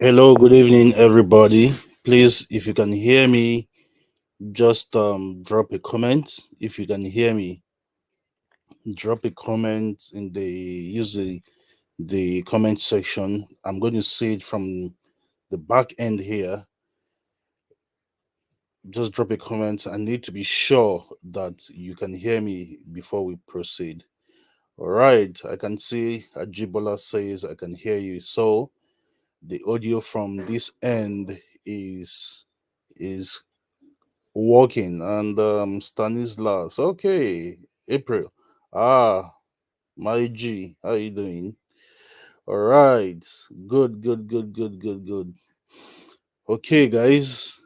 Hello, good evening, everybody. Please, if you can hear me, just drop a comment. If you can hear me, drop a comment in the use the comment section. I'm going to see it from the back end here. Just drop a comment. I need to be sure that you can hear me before we proceed. All right, I can see Ajibola says I can hear you. So the audio from this end is working. And Stanislas, okay. April, ah, my G, how you doing? All right, good. Okay, guys,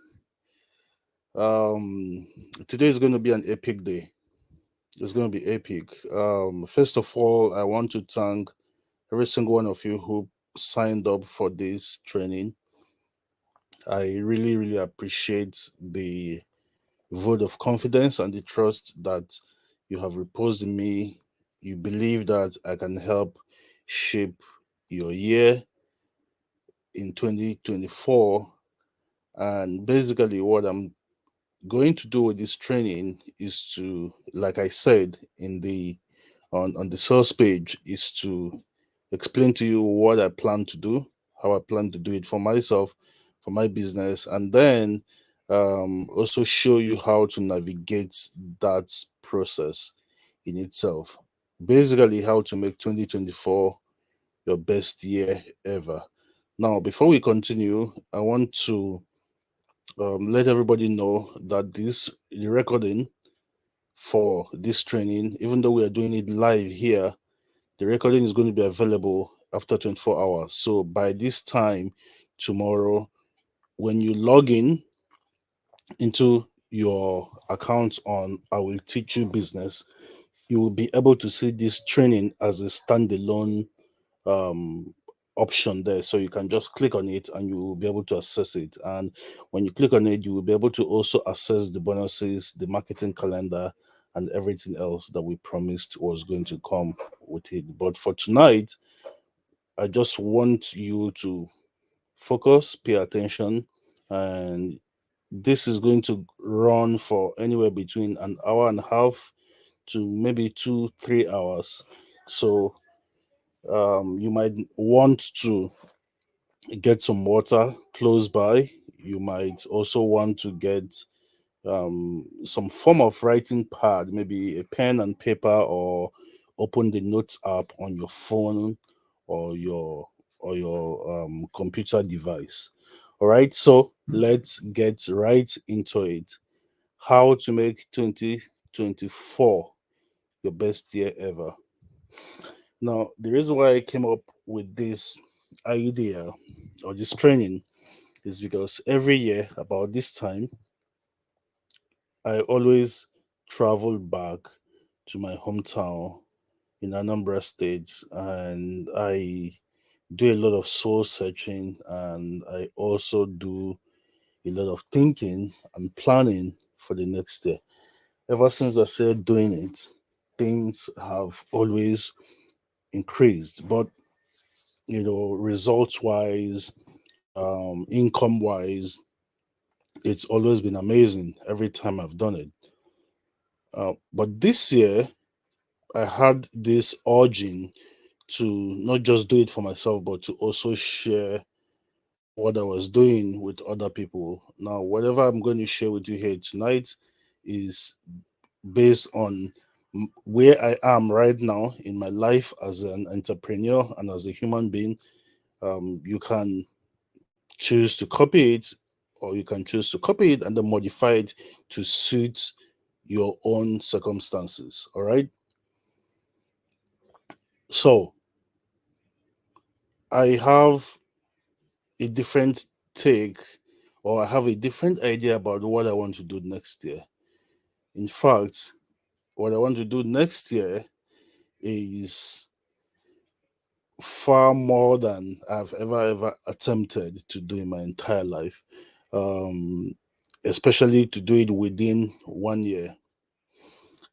um today is going to be an epic day. It's going to be epic. First of all, I want to thank every single one of you who signed up for this training. I really appreciate the vote of confidence and the trust that you have reposed in me. You believe that I can help shape your year in 2024. And basically, what I'm going to do with this training is to, like I said in the on the source page, is to explain to you what I plan to do, how I plan to do it for myself, for my business, and then also show you how to navigate that process in itself. Basically, how to make 2024 your best year ever. Now, before we continue, I want to let everybody know that the recording for this training, even though we are doing it live here, the recording is going to be available after 24 hours. So by this time tomorrow, when you log in into your account on I Will Teach You Business, you will be able to see this training as a standalone um, option there. So you can just click on it and you will be able to access it. And when you click on it, you will be able to also access the bonuses, the marketing calendar, and everything else that we promised was going to come with it. But for tonight, I just want you to focus, pay attention, and this is going to run for anywhere between an hour and a half to maybe 2 3 hours. So you might want to get some water close by. You might also want to get some form of writing pad, maybe a pen and paper, or open the notes app on your phone or your computer device. All right, so let's get right into it. How to make 2024 your best year ever. Now, the reason why I came up with this idea or this training is because every year about this time, I always travel back to my hometown in Anambra State, and I do a lot of soul searching, and I also do a lot of thinking and planning for the next year. Ever since I started doing it, things have always increased, but results wise, income wise, it's always been amazing every time I've done it. But this year, I had this urging to not just do it for myself, but to also share what I was doing with other people. Now, whatever I'm going to share with you here tonight is based on where I am right now in my life as an entrepreneur and as a human being. You can choose to copy it, or you can choose to copy it and then modify it to suit your own circumstances. All right. So I have a different take, or I have a different idea about what I want to do next year. In fact, what I want to do next year is far more than I've ever attempted to do in my entire life. Um, Especially to do it within 1 year.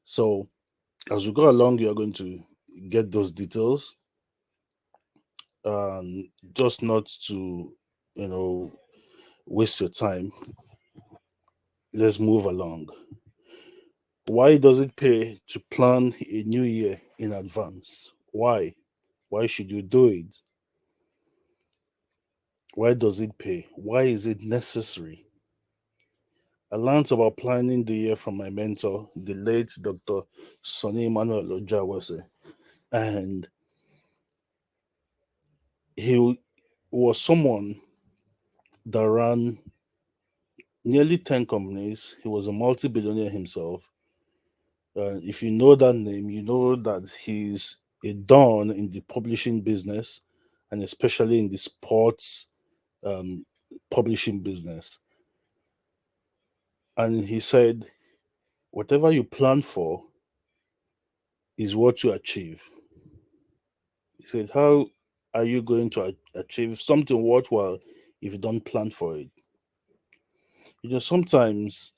So as we go along, you're going to get those details, just not to you know, waste your time. Let's move along. Why does it pay to plan a new year in advance? Why? Why should you do it? Why does it pay? Why is it necessary? I learned about planning the year from my mentor, the late Dr. Sonny Emmanuel Ojawase, and he was someone that ran nearly 10 companies. He was a multi-billionaire himself. If you know that name, you know that he's a don in the publishing business and especially in the sports um, publishing business. And he said, whatever you plan for is what you achieve. He said, how are you going to achieve something worthwhile if you don't plan for it? Sometimes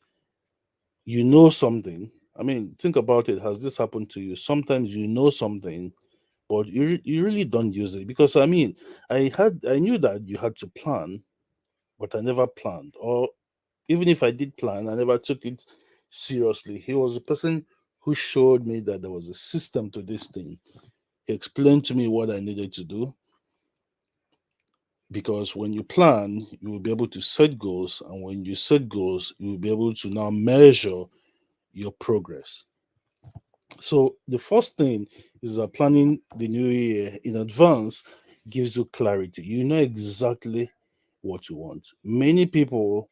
you know something. I mean, think about it. Has this happened to you? Sometimes you know something, but you really don't use it because I mean, I knew that you had to plan, but I never planned. Or even if I did plan, I never took it seriously. He was a person who showed me that there was a system to this thing. He explained to me what I needed to do because when you plan, you will be able to set goals, and when you set goals, you will be able to now measure your progress. So the first thing is that planning the new year in advance gives you clarity. You know exactly what you want. Many people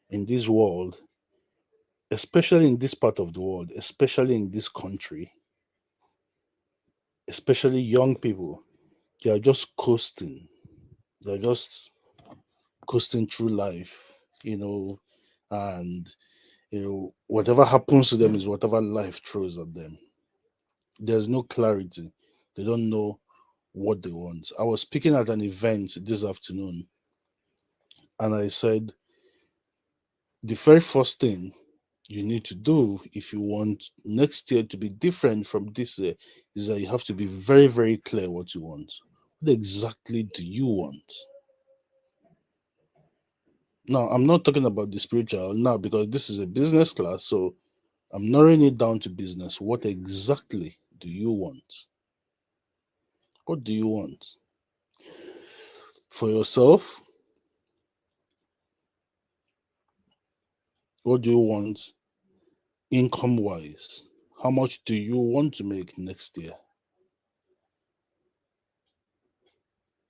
in this world, especially in this part of the world, especially in this country, especially young people, they are just coasting. They're just coasting through life, and whatever happens to them is whatever life throws at them. There's no clarity. They don't know what they want. I was speaking at an event this afternoon and I said the very first thing you need to do if you want next year to be different from this year is that you have to be very, very clear what you want. What exactly do you want? Now, I'm not talking about the spiritual now because this is a business class, so I'm narrowing it down to business. What exactly do you want? What do you want? For yourself, what do you want income wise? How much do you want to make next year?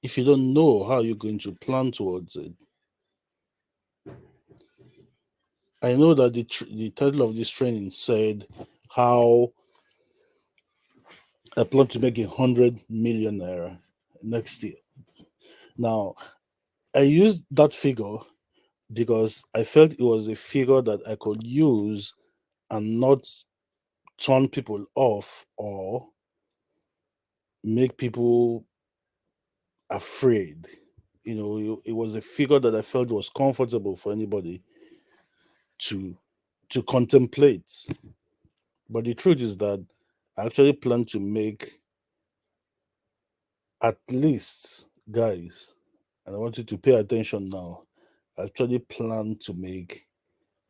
If you don't know how you're going to plan towards it, I know that the title of this training said how I plan to make 100 million naira next year. Now, I used that figure because I felt it was a figure that I could use and not turn people off or make people afraid. It was a figure that I felt was comfortable for anybody to contemplate. But the truth is that I actually plan to make at least, guys, and I want you to pay attention now. I actually plan to make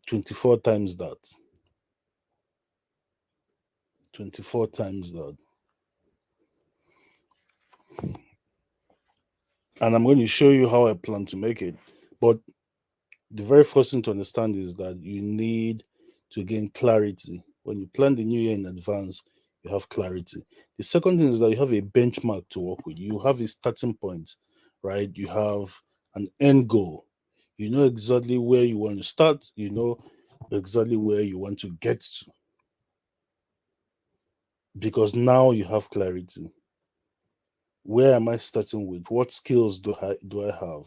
24 times that. 24 times that. And I'm going to show you how I plan to make it. But the very first thing to understand is that you need to gain clarity. When you plan the new year in advance, you have clarity. The second thing is that you have a benchmark to work with. You have a starting point, right? You have an end goal. You know exactly where you want to start. You know exactly where you want to get to because now you have clarity. Where am I starting with? What skills do I have?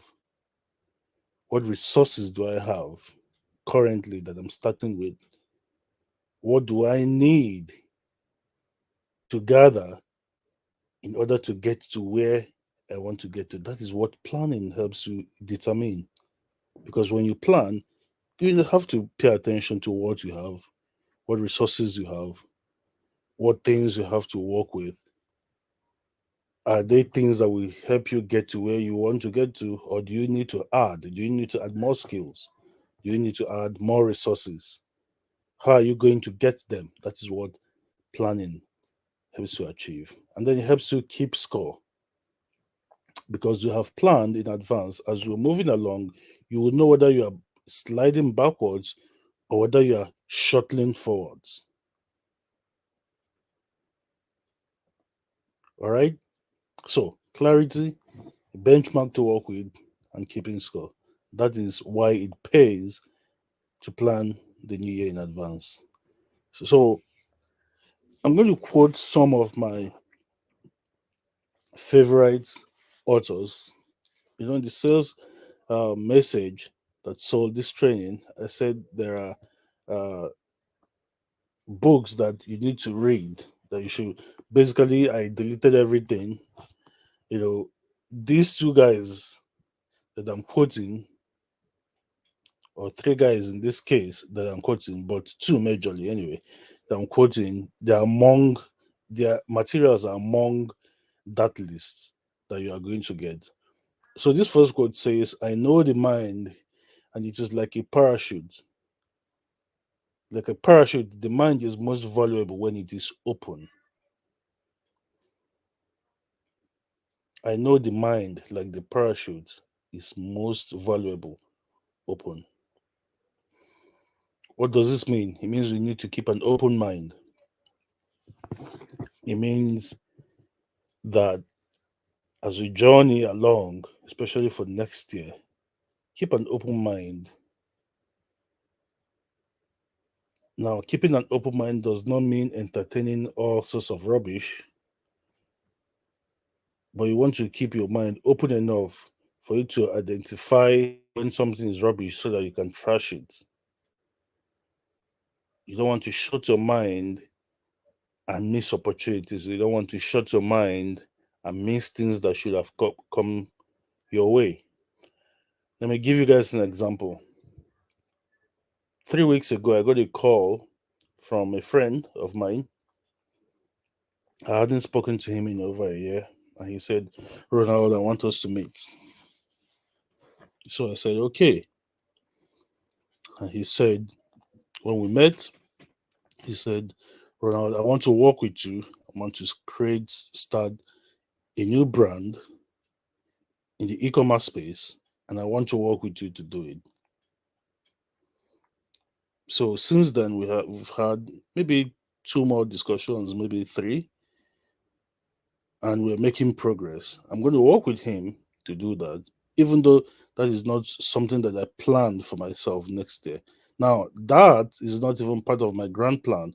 What resources do I have currently that I'm starting with? What do I need to gather in order to get to where I want to get to? That is what planning helps you determine. Because when you plan, you have to pay attention to what you have, what resources you have, what things you have to work with, Are they things that will help you get to where you want to get to, or do you need to add? Do you need to add more skills? Do you need to add more resources? How are you going to get them? That is what planning helps you achieve. And then it helps you keep score because you have planned in advance. As you're moving along, you will know whether you are sliding backwards or whether you are shuttling forwards. All right. So, clarity, benchmark to work with, and keeping score. That is why it pays to plan the new year in advance. So, I'm going to quote some of my favorite authors. The sales message that sold this training, I said there are uh, books that you need to read that you should. Basically, I deleted everything. You know, these two guys that I'm quoting, or three guys in this case that I'm quoting, but two majorly anyway, that I'm quoting, they're among their materials are among that list that you are going to get. So this first quote says, I know the mind, and it is like a parachute. Like a parachute, the mind is most valuable when it is open. I know the mind, like the parachute, is most valuable open. What does this mean? It means we need to keep an open mind. It means that as we journey along, especially for next year, keep an open mind. Now, keeping an open mind does not mean entertaining all sorts of rubbish, but you want to keep your mind open enough for you to identify when something is rubbish so that you can trash it. You don't want to shut your mind and miss opportunities. You don't want to shut your mind and miss things that should have come your way. Let me give you guys an example. 3 weeks ago, I got a call from a friend of mine. I hadn't spoken to him in over a year, and he said, Ronald, I want us to meet. So I said, okay. And he said, when we met, he said, Ronald, I want to work with you. I want to start a new brand in the e-commerce space, and I want to work with you to do it. So since then, we've had maybe two more discussions, maybe three, and we're making progress. I'm going to work with him to do that, even though that is not something that I planned for myself next year. Now, that is not even part of my grand plan,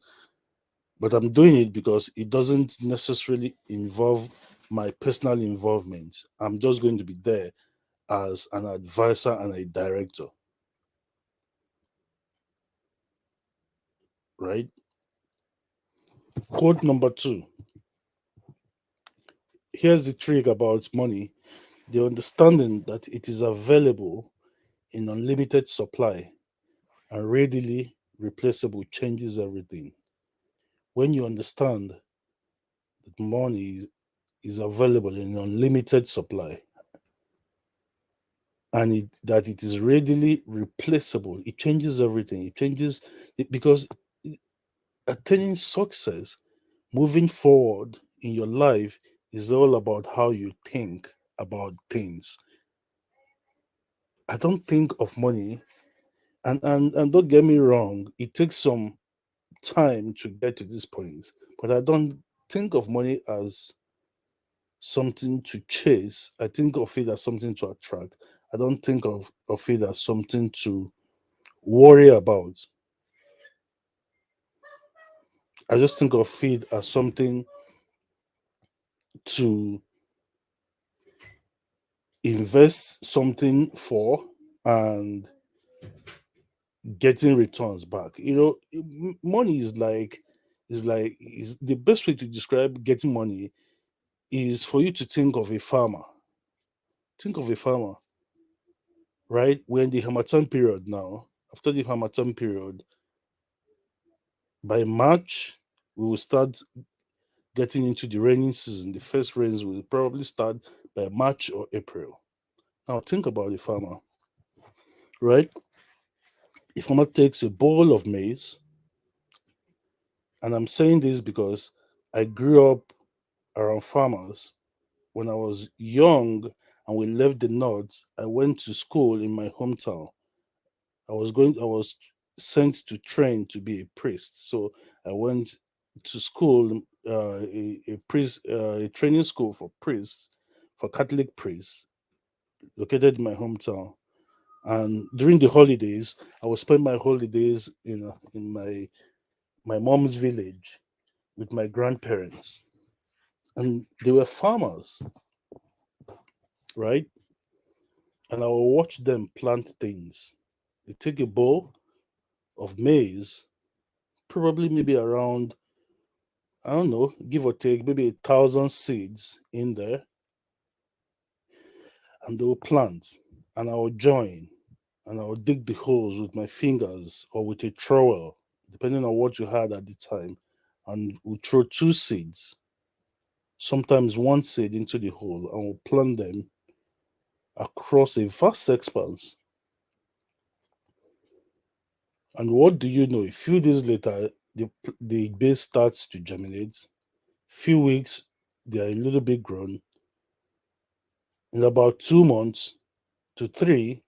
but I'm doing it because it doesn't necessarily involve my personal involvement. I'm just going to be there as an advisor and a director, right? Quote number two. Here's the trick about money: the understanding that it is available in unlimited supply and readily replaceable changes everything. When you understand that money is available in unlimited supply and that it is readily replaceable, it changes everything. It changes it because attaining success, moving forward in your life, is all about how you think about things. I don't think of money, and don't get me wrong, it takes some time to get to this point, but I don't think of money as something to chase. I think of it as something to attract. I don't think of it as something to worry about. I just think of it as something to invest something for and getting returns back. Money is the best way to describe getting money is for you to think of a farmer. Think of a farmer, right? We're in the Hamatan period now. After the Hamatan period, by March, we will start getting into the raining season. The first rains will probably start by March or April. Now think about the farmer, right? The farmer takes a bowl of maize, and I'm saying this because I grew up around farmers. When I was young and we left the north, I went to school in my hometown. I was sent to train to be a priest. So I went to school, a priest, a training school for priests, for Catholic priests, located in my hometown. And during the holidays, I would spend my holidays in my mom's village with my grandparents, and they were farmers, right? And I will watch them plant things. They take a bowl of maize, probably maybe around, I don't know, give or take, maybe 1,000 seeds in there, and they will plant. And I will join, and I will dig the holes with my fingers or with a trowel, depending on what you had at the time, and we'll throw 2 seeds, sometimes 1 seed into the hole, and we'll plant them across a vast expanse. And what do you know? A few days later, the base starts to germinate. Few weeks, they are a little bit grown. In about 2 months to three,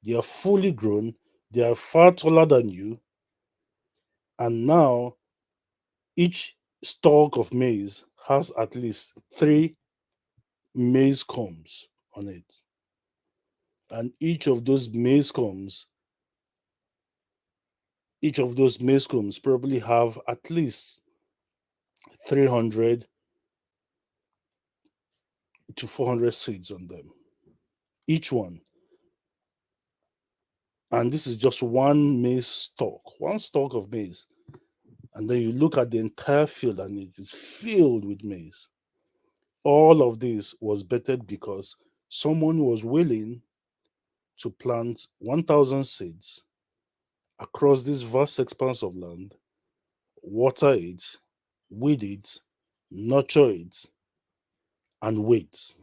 they are fully grown. They are far taller than you. And now each stalk of maize has at least 3 maize combs on it. And each of those maize combs probably have at least 300 to 400 seeds on them. Each one. And this is just one stalk of maize. And then you look at the entire field and it is filled with maize. All of this was bettered because someone was willing to plant 1,000 seeds across this vast expanse of land, water it, weed it, nurture it, and wait.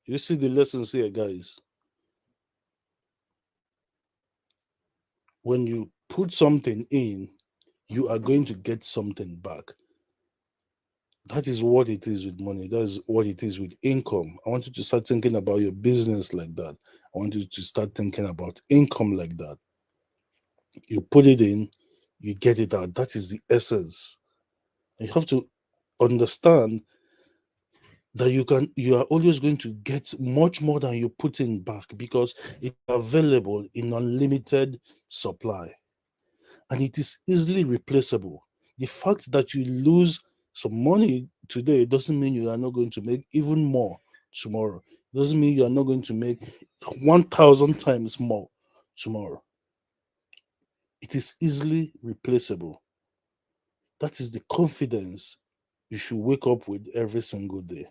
You see the lessons here, guys. When you put something in, you are going to get something back. That is what it is with money. That is what it is with income. I want you to start thinking about your business like that. I want you to start thinking about income like that. You put it in, you get it out. That is the essence. You have to understand that you are always going to get much more than you put in back because it's available in unlimited supply and it is easily replaceable. The fact that you lose some money today doesn't mean you are not going to make even more tomorrow. It doesn't mean you are not going to make 1,000 times more tomorrow. It is easily replaceable. That is the confidence you should wake up with every single day.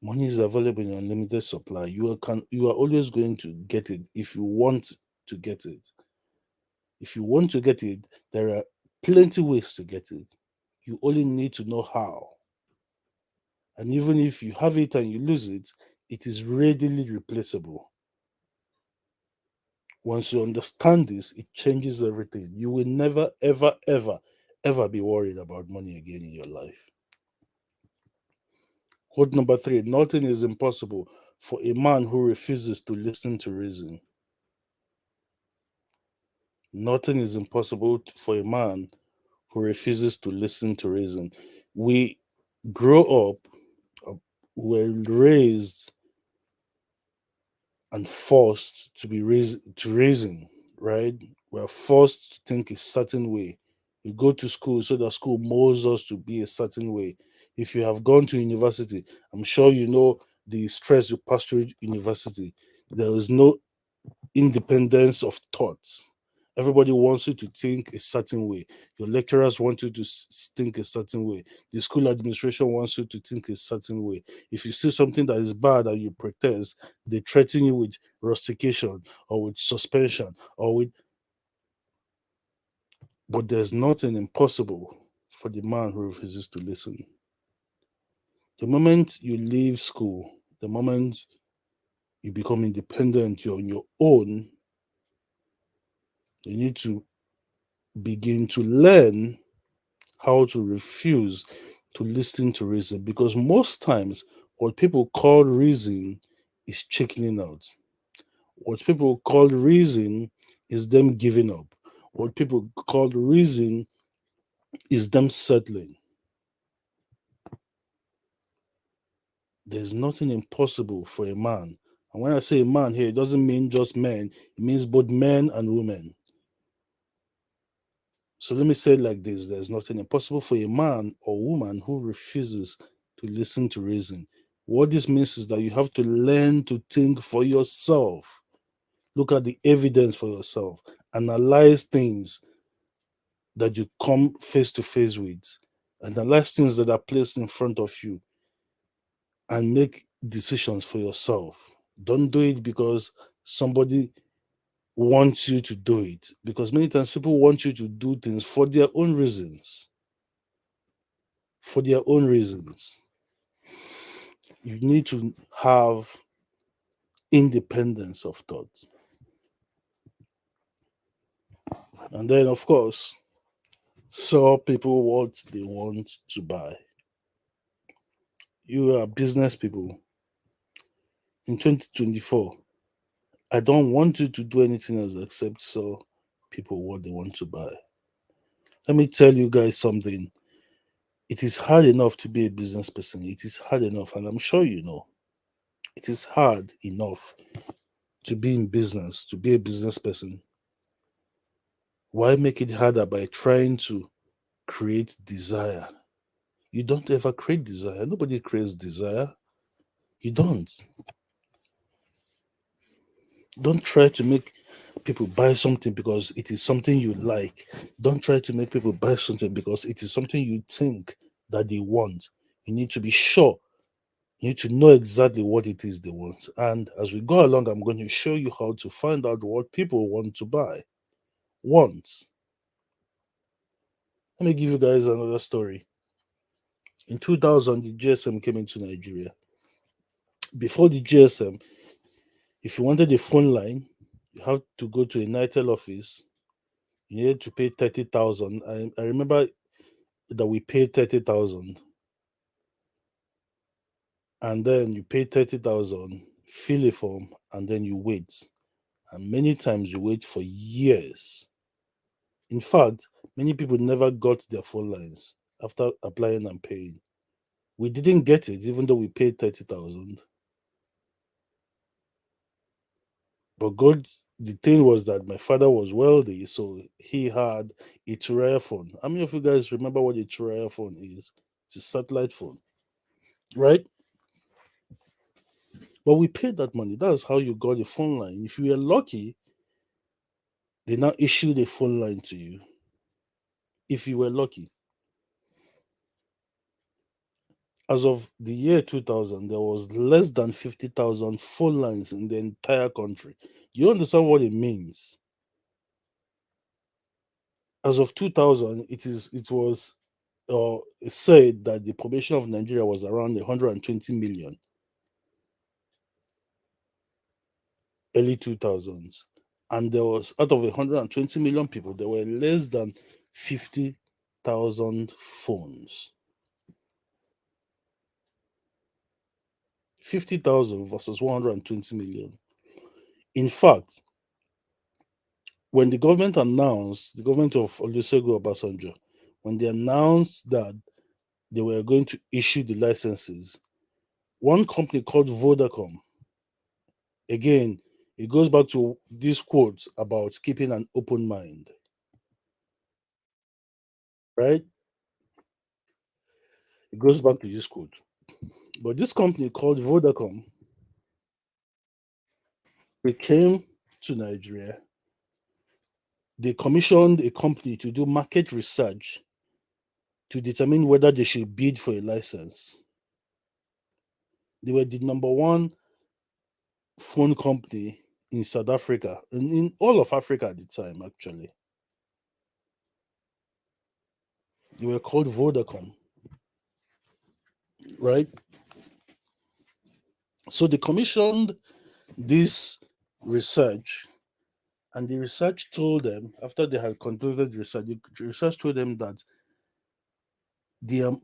Money is available in unlimited supply. You are always going to get it if you want to get it. If you want to get it, there are plenty ways to get it. You only need to know how. And even if you have it and you lose it, it is readily replaceable. Once you understand this, it changes everything. You will never, ever, ever, ever be worried about money again in your life. Quote number 3: nothing is impossible for a man who refuses to listen to reason. Nothing is impossible for a man who refuses to listen to reason. We grow up, uh, were raised and forced to be raised to reason, right? We're forced to think a certain way. We go to school so that school molds us to be a certain way. If you have gone to university, I'm sure you know the stress you pass through university. There is no independence of thoughts. Everybody wants you to think a certain way. Your lecturers want you to think a certain way. The school administration wants you to think a certain way. If you see something that is bad and you protest, they threaten you with rustication or with suspension or with. But there's nothing impossible for the man who refuses to listen. The moment you leave school, the moment you become independent, you're on your own, you need to begin to learn how to refuse to listen to reason, because most times what people call reason is chickening out. What people call reason is them giving up. What people call reason is them settling. There's nothing impossible for a man. And when I say man here, it doesn't mean just men, it means both men and women. So let me say it like this: there's nothing impossible for a man or woman who refuses to listen to reason. What this means is that you have to learn to think for yourself, look at the evidence for yourself, analyze things that you come face to face with, analyze things that are placed in front of you, and make decisions for yourself. Don't do it because somebody wants you to do it, because many times people want you to do things for their own reasons. For their own reasons. You need to have independence of thought. And then, of course, sell people what they want to buy. You are business people. In 2024, I don't want you to do anything else except sell people what they want to buy. Let me tell you guys something. It is hard enough to be a business person. It is hard enough, and I'm sure you know. It is hard enough to be in business, to be a business person. Why make it harder by trying to create desire? You don't ever create desire. Nobody creates desire. You don't. Don't try to make people buy something because it is something you like. Don't try to make people buy something because it is something you think that they want. You need to be sure. You need to know exactly what it is they want. And as we go along, I'm going to show you how to find out what people want to buy. Want. Let me give you guys another story. In 2000, the GSM came into Nigeria. Before the GSM, if you wanted a phone line, you have to go to a Nitel office. You needed to pay 30,000. I remember that we paid 30,000, and then you pay 30,000, fill a form, and then you wait. And many times you wait for years. In fact, many people never got their phone lines after applying and paying. We didn't get it, even though we paid 30,000. But God, the thing was that my father was wealthy, so he had a Turaya phone. How many of you guys remember what a Turaya phone is? It's a satellite phone, right? But we paid that money. That's how you got a phone line. If you were lucky, they now issued a phone line to you. If you were lucky. As of the year 2000, there was less than 50,000 phone lines in the entire country. You understand what it means? As of 2000, it was said that the population of Nigeria was around 120 million, early 2000s. And there was, out of 120 million people, there were less than 50,000 phones. 50,000 versus 120 million. In fact, when the government of Olusegun Obasanjo, when they announced that they were going to issue the licenses, one company called Vodacom, again, it goes back to this quote about keeping an open mind, right? It goes back to this quote. But this company called Vodacom, they came to Nigeria. They commissioned a company to do market research to determine whether they should bid for a license. They were the number one phone company in South Africa and in all of Africa at the time, actually. They were called Vodacom, right? So they commissioned this research, and the research told them, after they had concluded research, the research told them that the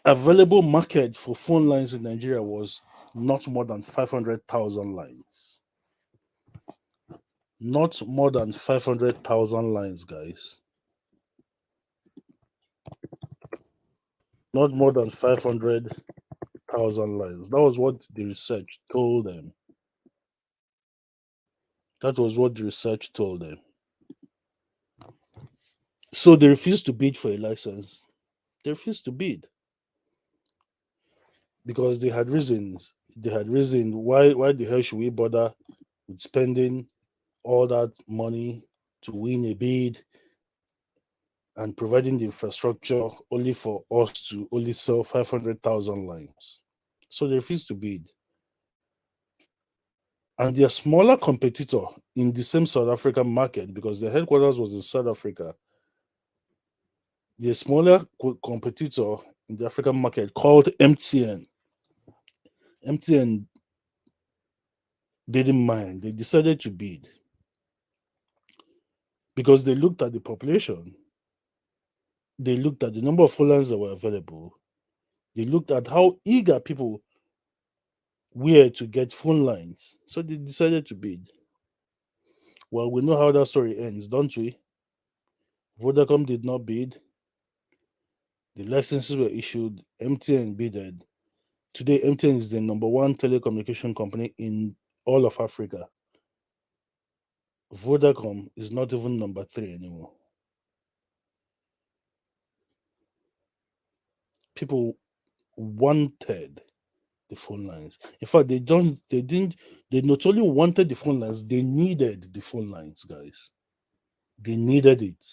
available market for phone lines in Nigeria was not more than 500,000 lines. Not more than 500,000 lines, guys. Not more than 500,000 lines. That was what the research told them. That was what the research told them. So they refused to bid for a license. They refused to bid because they had reasons. They had reason why the hell should we bother with spending all that money to win a bid and providing the infrastructure only for us to only sell 500,000 lines. So they refused to bid. And their smaller competitor in the same South African market, because their headquarters was in South Africa, the smaller competitor in the African market called MTN. MTN didn't mind. They decided to bid because they looked at the population, they looked at the number of phone lines that were available, they looked at how eager people were to get phone lines. So they decided to bid. Well, we know how that story ends, don't we? Vodacom did not bid. The licenses were issued. MTN bidded. Today, MTN is the number one telecommunication company in all of Africa. Vodacom is not even number 3 anymore. People wanted the phone lines. In fact, they not only wanted the phone lines, they needed the phone lines, guys. They needed it.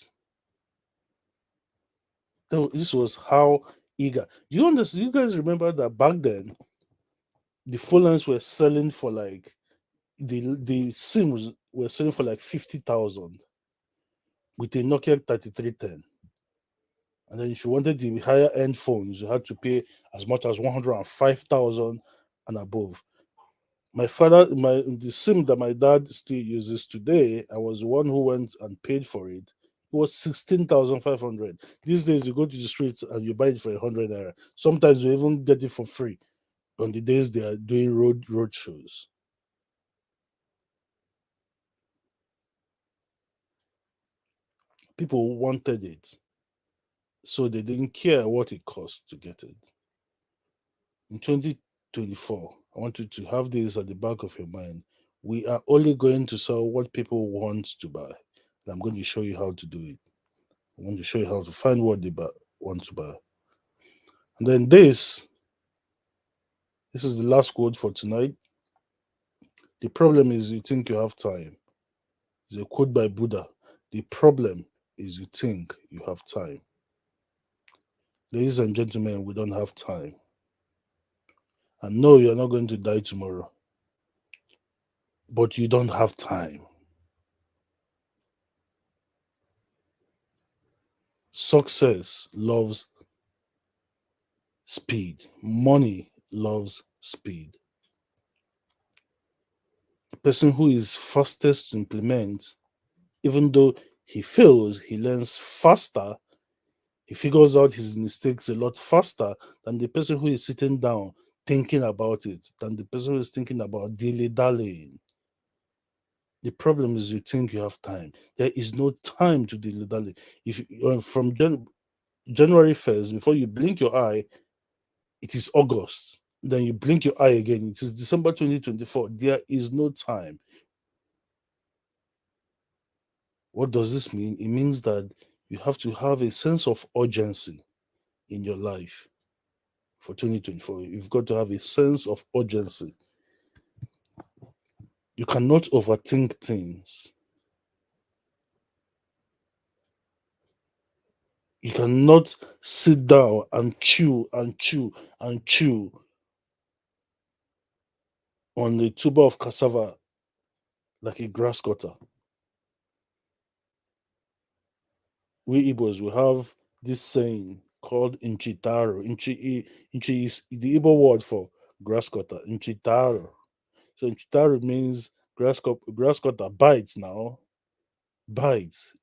This was how eager. Do you understand? You guys remember that back then the phone lines were selling for like the SIMs were selling for like 50,000 with a Nokia 3310. And then if you wanted the higher end phones, you had to pay as much as 105,000 and above. My father, the SIM that my dad still uses today, I was the one who went and paid for it. It was 16,500. These days, you go to the streets and you buy it for 100 naira. Sometimes you even get it for free on the days they are doing road shows. People wanted it, so they didn't care what it cost to get it. In 2024, I want you to have this at the back of your mind. We are only going to sell what people want to buy. And I'm going to show you how to do it. I'm going to show you how to find what they want to buy. And then this is the last quote for tonight. The problem is you think you have time. It's a quote by Buddha. The problem is you think you have time. Ladies and gentlemen, we don't have time. And no, you're not going to die tomorrow. But you don't have time. Success loves speed. Money loves speed. The person who is fastest to implement, even though he fails, he learns faster. He figures out his mistakes a lot faster than the person who is sitting down thinking about it, than the person who is thinking about dilly dallying. The problem is you think you have time. There is no time to dilly dally. If from January 1st, before you blink your eye, it is August. Then you blink your eye again, it is December 2024. There is no time. What does this mean? It means that you have to have a sense of urgency in your life for 2024. You've got to have a sense of urgency. You cannot overthink things. You cannot sit down and chew and chew and chew on a tuber of cassava like a grass cutter. We Igbos, we have this saying called inchitaro. Inchi is the Igbo word for grass cutter. Inchitaro. So inchitaro means grass cutter bites now. Bites.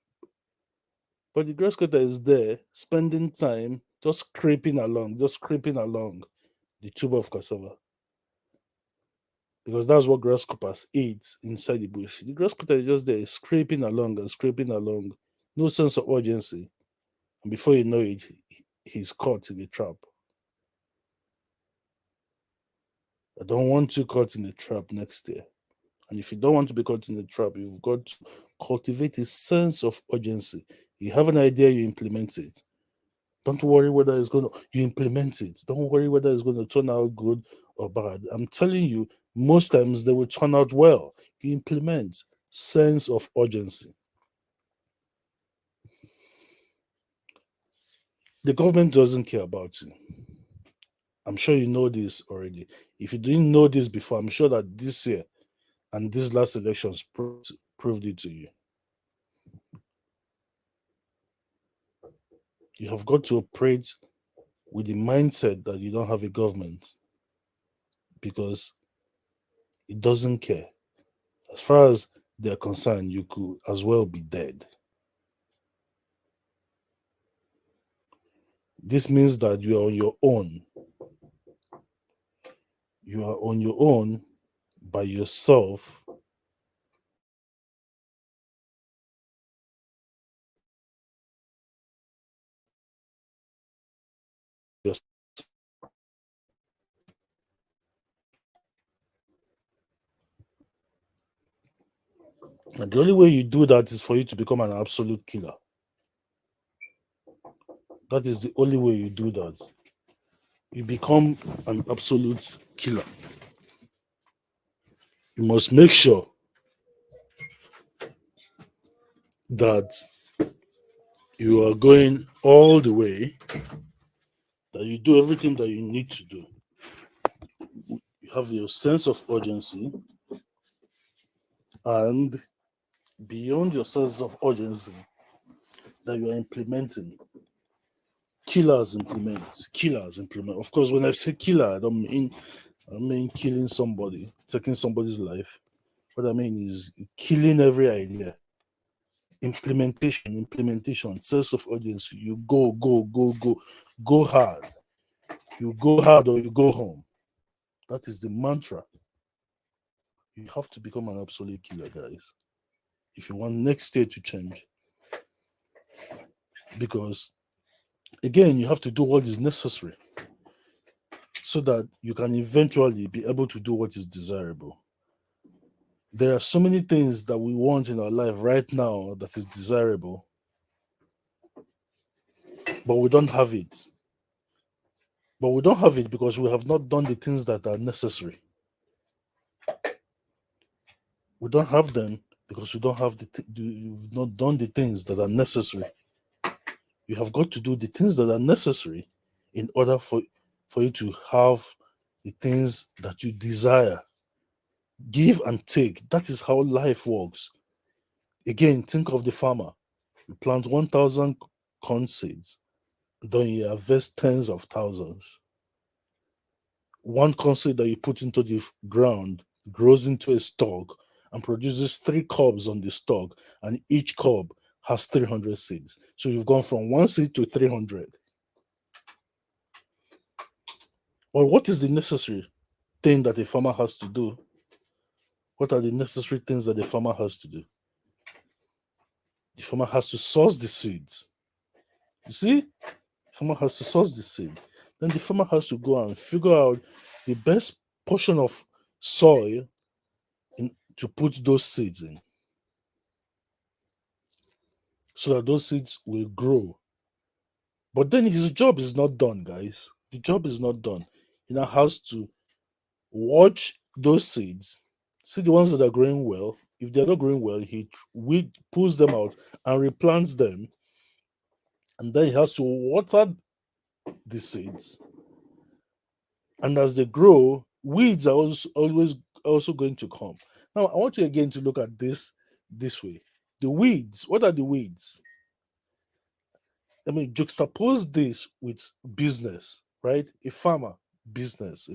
But the grass cutter is there spending time just scraping along the tube of cassava. Because that's what grasshoppers eat inside the bush. The grasshopper is just there scraping along and scraping along. No sense of urgency. And before you know it, he's caught in the trap. I don't want you caught in the trap next year. And if you don't want to be caught in the trap, you've got to cultivate a sense of urgency. You have an idea, you implement it. Don't worry whether it's going to, you implement it. Don't worry whether it's going to turn out good or bad. I'm telling you, most times they will turn out well. You implement sense of urgency. The government doesn't care about you. I'm sure you know this already. If you didn't know this before, I'm sure that this year and these last elections proved it to you. You have got to operate with the mindset that you don't have a government because it doesn't care. As far as they're concerned, you could as well be dead. This means that you are on your own. You are on your own by yourself. And the only way you do that is for you to become an absolute killer. That is the only way you do that. You become an absolute killer. You must make sure that you are going all the way, that you do everything that you need to do. You have your sense of urgency, and beyond your sense of urgency, that you are implementing. Killers implement. Killers implement. Of course, when I say killer, I don't mean killing somebody, taking somebody's life. What I mean is killing every idea. Implementation, sense of urgency. You go hard. You go hard or you go home. That is the mantra. You have to become an absolute killer, guys, if you want next year to change. Because again, you have to do what is necessary so that you can eventually be able to do what is desirable. There are so many things that we want in our life right now that is desirable, but we don't have it. But we don't have it because we have not done the things that are necessary. We don't have them because we don't have you've not done the things that are necessary. You have got to do the things that are necessary in order for you to have the things that you desire. Give and take. That is how life works. Again, think of the farmer. You plant 1,000 corn seeds, then you harvest tens of thousands. One corn seed that you put into the ground grows into a stalk and produces three cobs on the stalk, and each cob has 300 seeds. So you've gone from one seed to 300. Well, what is the necessary thing that a farmer has to do? What are the necessary things that the farmer has to do? The farmer has to source the seeds. You see, the farmer has to source the seed. Then the farmer has to go and figure out the best portion of soil to put those seeds in so that those seeds will grow. But then his job is not done, guys. The job is not done. He now has to watch those seeds, see the ones that are growing well. If they're not growing well, he pulls them out and replants them. And then he has to water the seeds. And as they grow, weeds are always also going to come. Now, I want you again to look at this way. The weeds, what are the weeds? I mean, juxtapose this with business, right? A farmer business.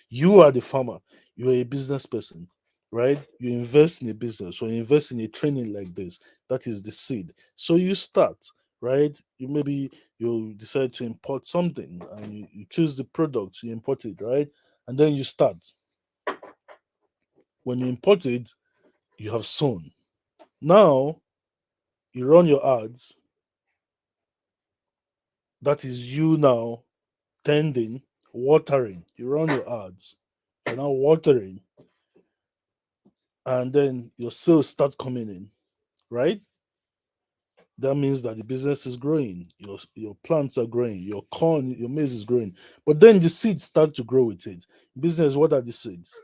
You are the farmer. You are a business person, right? You invest in a business or invest in a training like this. That is the seed. So you start, right? You maybe you decide to import something and you choose the product, you import it, right? And then you start. When you import it, you have sown. Now you run your ads. That is you now tending, watering. You run your ads. You're now watering, and then your sales start coming in, right? That means that the business is growing. Your plants are growing. Your corn, your maize is growing. But then the seeds start to grow with it. Business, what are the seeds?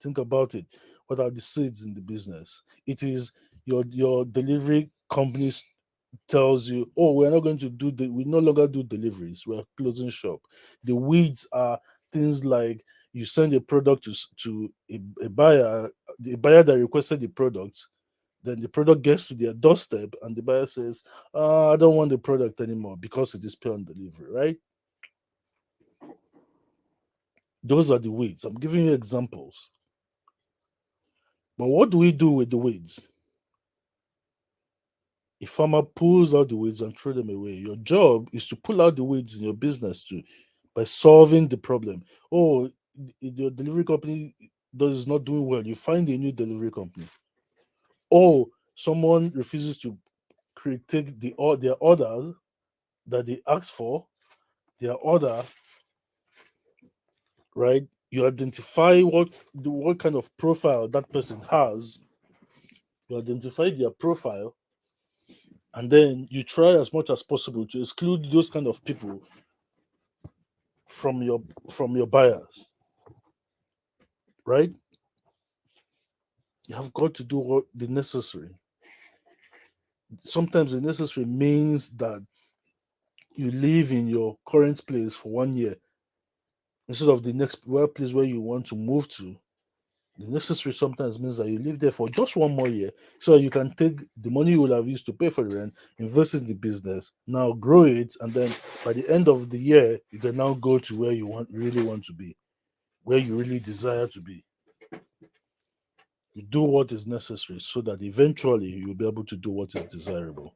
Think about it. What are the seeds in the business? It is your delivery companies tells you, oh, we're not going to do we no longer do deliveries. We're closing shop. The weeds are things like you send a product to a buyer, the buyer that requested the product, then the product gets to their doorstep and the buyer says, I don't want the product anymore because it is pay on delivery, right? Those are the weeds. I'm giving you examples. But what do we do with the weeds? A farmer pulls out the weeds and throw them away. Your job is to pull out the weeds in your business too by solving the problem. Oh, your delivery company does not doing well. You find a new delivery company. Oh, someone refuses to take their order that they asked for, their order, right? You identify what kind of profile that person has. You identify their profile, and then you try as much as possible to exclude those kind of people from your buyers, right? You have got to do what the necessary. Sometimes the necessary means that you live in your current place for 1 year instead of the next place where you want to move to. The necessary sometimes means that you live there for just 1 more year so that you can take the money you will have used to pay for the rent, invest in the business, now grow it, and then by the end of the year, you can now go to where really want to be, where you really desire to be. You do what is necessary so that eventually you'll be able to do what is desirable.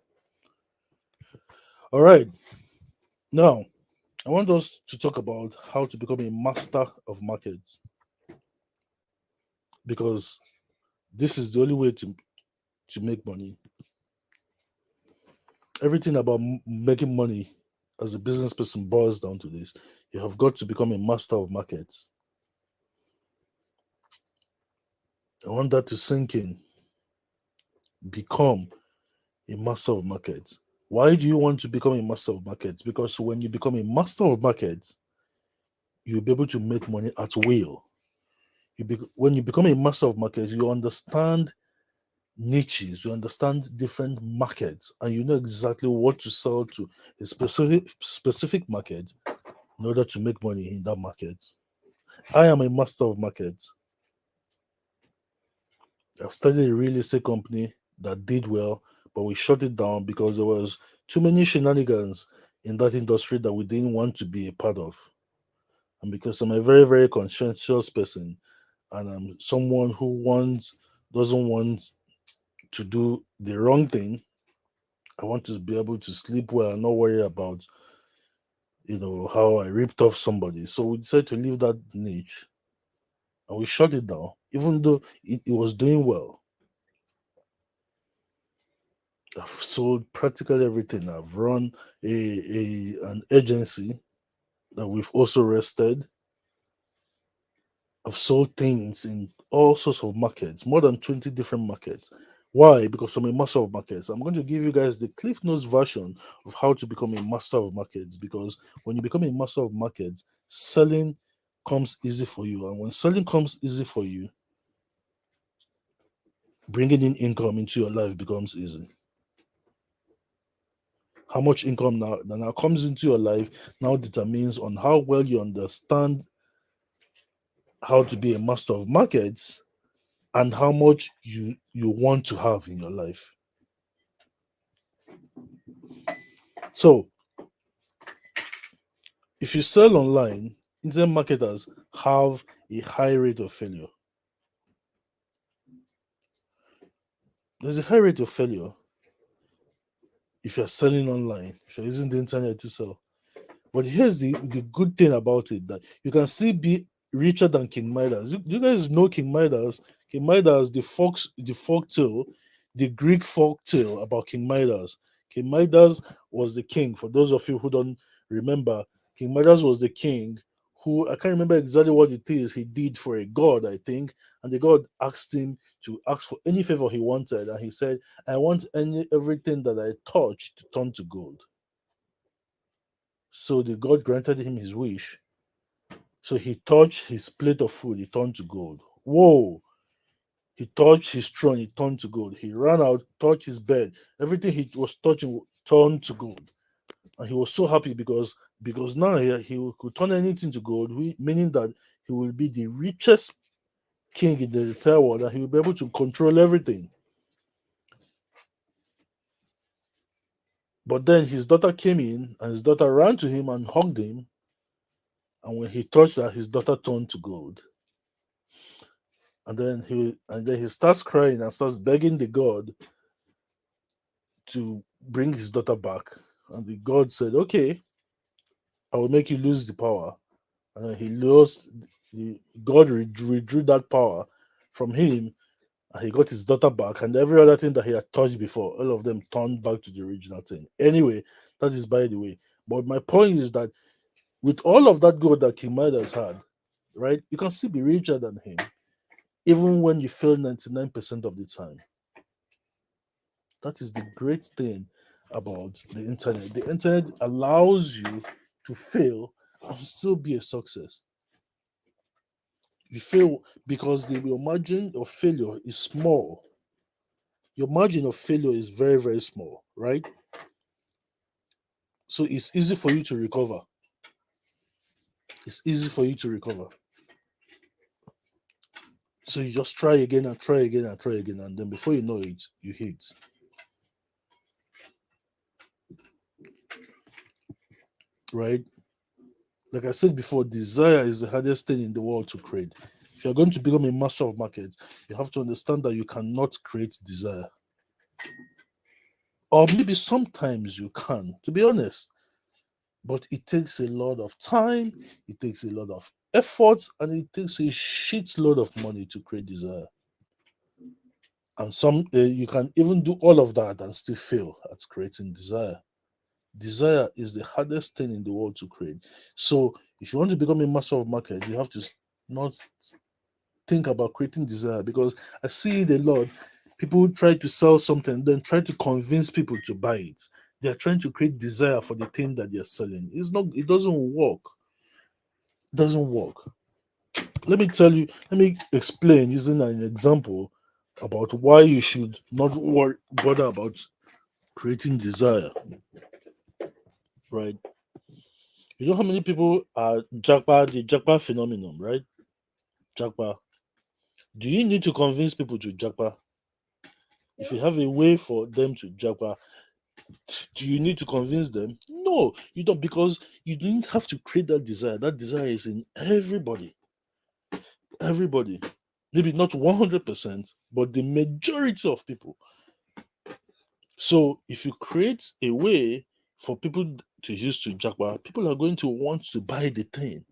All right. Now, I want us to talk about how to become a master of markets because this is the only way to make money. Everything about making money as a business person boils down to this. You have got to become a master of markets. I want that to sink in. Become a master of markets. Why do you want to become a master of markets? Because when you become a master of markets, you'll be able to make money at will. When you become a master of markets, you understand niches, you understand different markets, and you know exactly what to sell to a specific market in order to make money in that market. I am a master of markets. I've started a real estate company that did well, but we shut it down because there was too many shenanigans in that industry that we didn't want to be a part of. And because I'm a very, very conscientious person and I'm someone who doesn't want to do the wrong thing. I want to be able to sleep well and not worry about, how I ripped off somebody. So we decided to leave that niche and we shut it down, even though it was doing well. I've sold practically everything. I've run an agency that we've also rested. I've sold things in all sorts of markets, more than 20 different markets. Why? Because I'm a master of markets. I'm going to give you guys the Cliff Notes version of how to become a master of markets. Because when you become a master of markets, selling comes easy for you. And when selling comes easy for you, bringing in income into your life becomes easy. How much income now comes into your life now determines on how well you understand how to be a master of markets and how much you want to have in your life. So if you sell online, internet marketers have a high rate of failure. There's a high rate of failure if you're selling online, if you're using the internet to sell. But here's the good thing about it, that you can still be richer than King Midas. You guys know King Midas. King Midas, the folk tale, the Greek folk tale about King Midas. King Midas was the king. For those of you who don't remember, King Midas was the king who, I can't remember exactly what it is he did for a god, I think, and the god asked him to ask for any favor he wanted, and he said, "I want everything that I touch to turn to gold." So the god granted him his wish. So he touched his plate of food, it turned to gold. Whoa! He touched his throne, it turned to gold. He ran out, touched his bed, everything he was touching turned to gold. And he was so happy because now he could turn anything to gold, meaning that he will be the richest king in the entire world, and he will be able to control everything. But then his daughter came in, and his daughter ran to him and hugged him. And when he touched her, his daughter turned to gold. And then he starts crying and starts begging the god to bring his daughter back. And the god said, "Okay, I will make you lose the power." And then he lost. God withdrew that power from him, and he got his daughter back. And every other thing that he had touched before, all of them turned back to the original thing. Anyway, that is by the way. But my point is that with all of that gold that King Midas had, right, you can still be richer than him, even when you fail 99% of the time. That is the great thing about the internet. The internet allows you to fail and still be a success. You fail because your margin of failure is small. Your margin of failure is very, very small, right? So it's easy for you to recover. It's easy for you to recover. So you just try again and try again and try again, and then before you know it, you hit, right? Like I said before, desire is the hardest thing in the world to create. If you're going to become a master of market, you have to understand that you cannot create desire. Or maybe sometimes you can, to be honest. But it takes a lot of time, it takes a lot of efforts, and it takes a shitload of money to create desire. And you can even do all of that and still fail at creating desire. Desire is the hardest thing in the world to create. So if you want to become a master of market, you have to not think about creating desire, because I see it a lot. People try to sell something, then try to convince people to buy it. They are trying to create desire for the thing that they're selling. It doesn't work. It doesn't work. Let me explain using an example about why you should not bother about creating desire, right? You know how many people are the Jackpot phenomenon, right? Jackpot. Do you need to convince people to Jackpot? If you have a way for them to Jackpot, do you need to convince them? No, you don't, because you don't have to create that desire. That desire is in everybody. Everybody. Maybe not 100%, but the majority of people. So if you create a way for people to use to jackpot, people are going to want to buy the thing.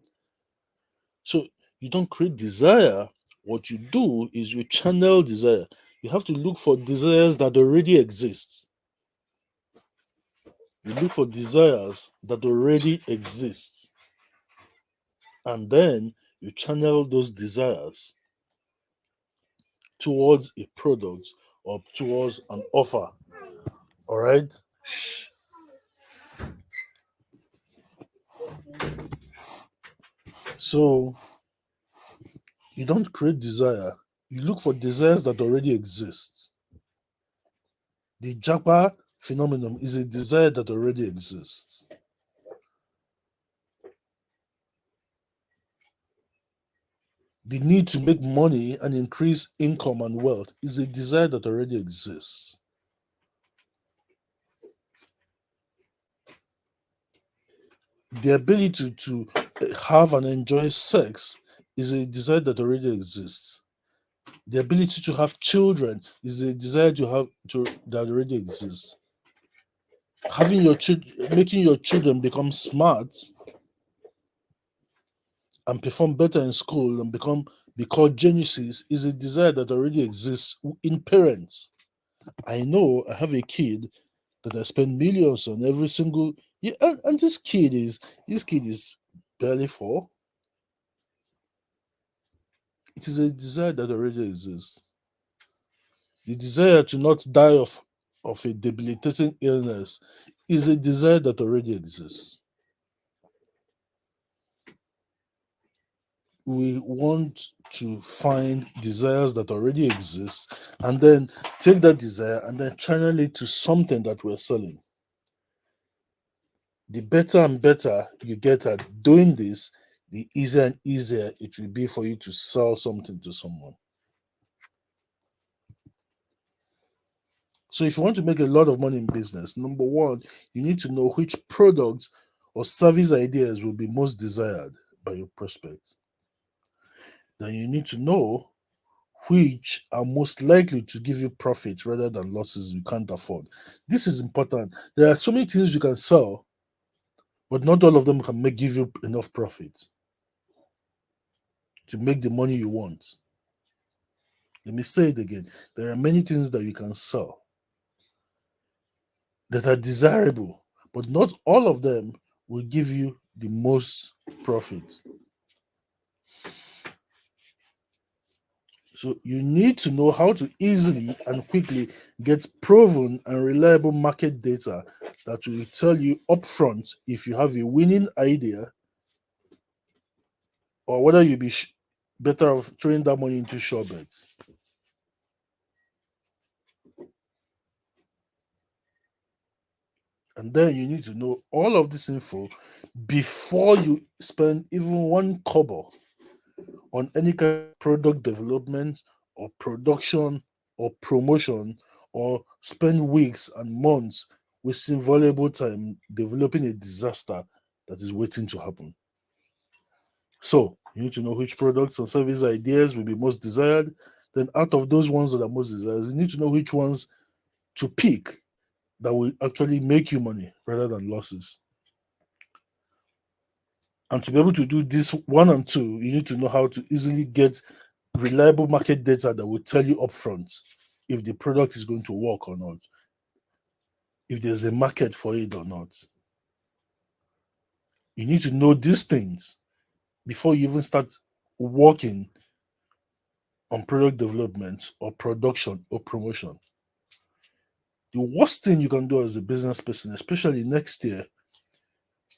So you don't create desire. What you do is you channel desire. You have to look for desires that already exist. You look for desires that already exist. And then you channel those desires towards a product or towards an offer. All right. So you don't create desire. You look for desires that already exist. The Japa phenomenon is a desire that already exists. The need to make money and increase income and wealth is a desire that already exists. The ability to have and enjoy sex is a desire that already exists. The ability to have children is a desire that already exists. Having your making your children become smart and perform better in school and be called geniuses is a desire that already exists in parents. I know I have a kid that I spend millions on every single year, and this kid is barely 4. It is a desire that already exists. The desire to not die of a debilitating illness is a desire that already exists. We want to find desires that already exist and then take that desire and then channel it to something that we're selling. The better and better you get at doing this, the easier and easier it will be for you to sell something to someone. So, if you want to make a lot of money in business, number one, you need to know which products or service ideas will be most desired by your prospects. Then you need to know which are most likely to give you profit rather than losses you can't afford. This is important. There are so many things you can sell, but not all of them can give you enough profit to make the money you want. Let me say it again. There are many things that you can sell that are desirable, but not all of them will give you the most profit. So you need to know how to easily and quickly get proven and reliable market data that will tell you upfront if you have a winning idea or whether you'll be better off throwing that money into sure bets. And then you need to know all of this info before you spend even one kobo on any kind of product development or production or promotion or spend weeks and months wasting valuable time developing a disaster that is waiting to happen. So you need to know which products and service ideas will be most desired. Then out of those ones that are most desired, you need to know which ones to pick that will actually make you money rather than losses. And to be able to do this one and two, you need to know how to easily get reliable market data that will tell you upfront if the product is going to work or not, if there's a market for it or not. You need to know these things before you even start working on product development or production or promotion. The worst thing you can do as a business person, especially next year,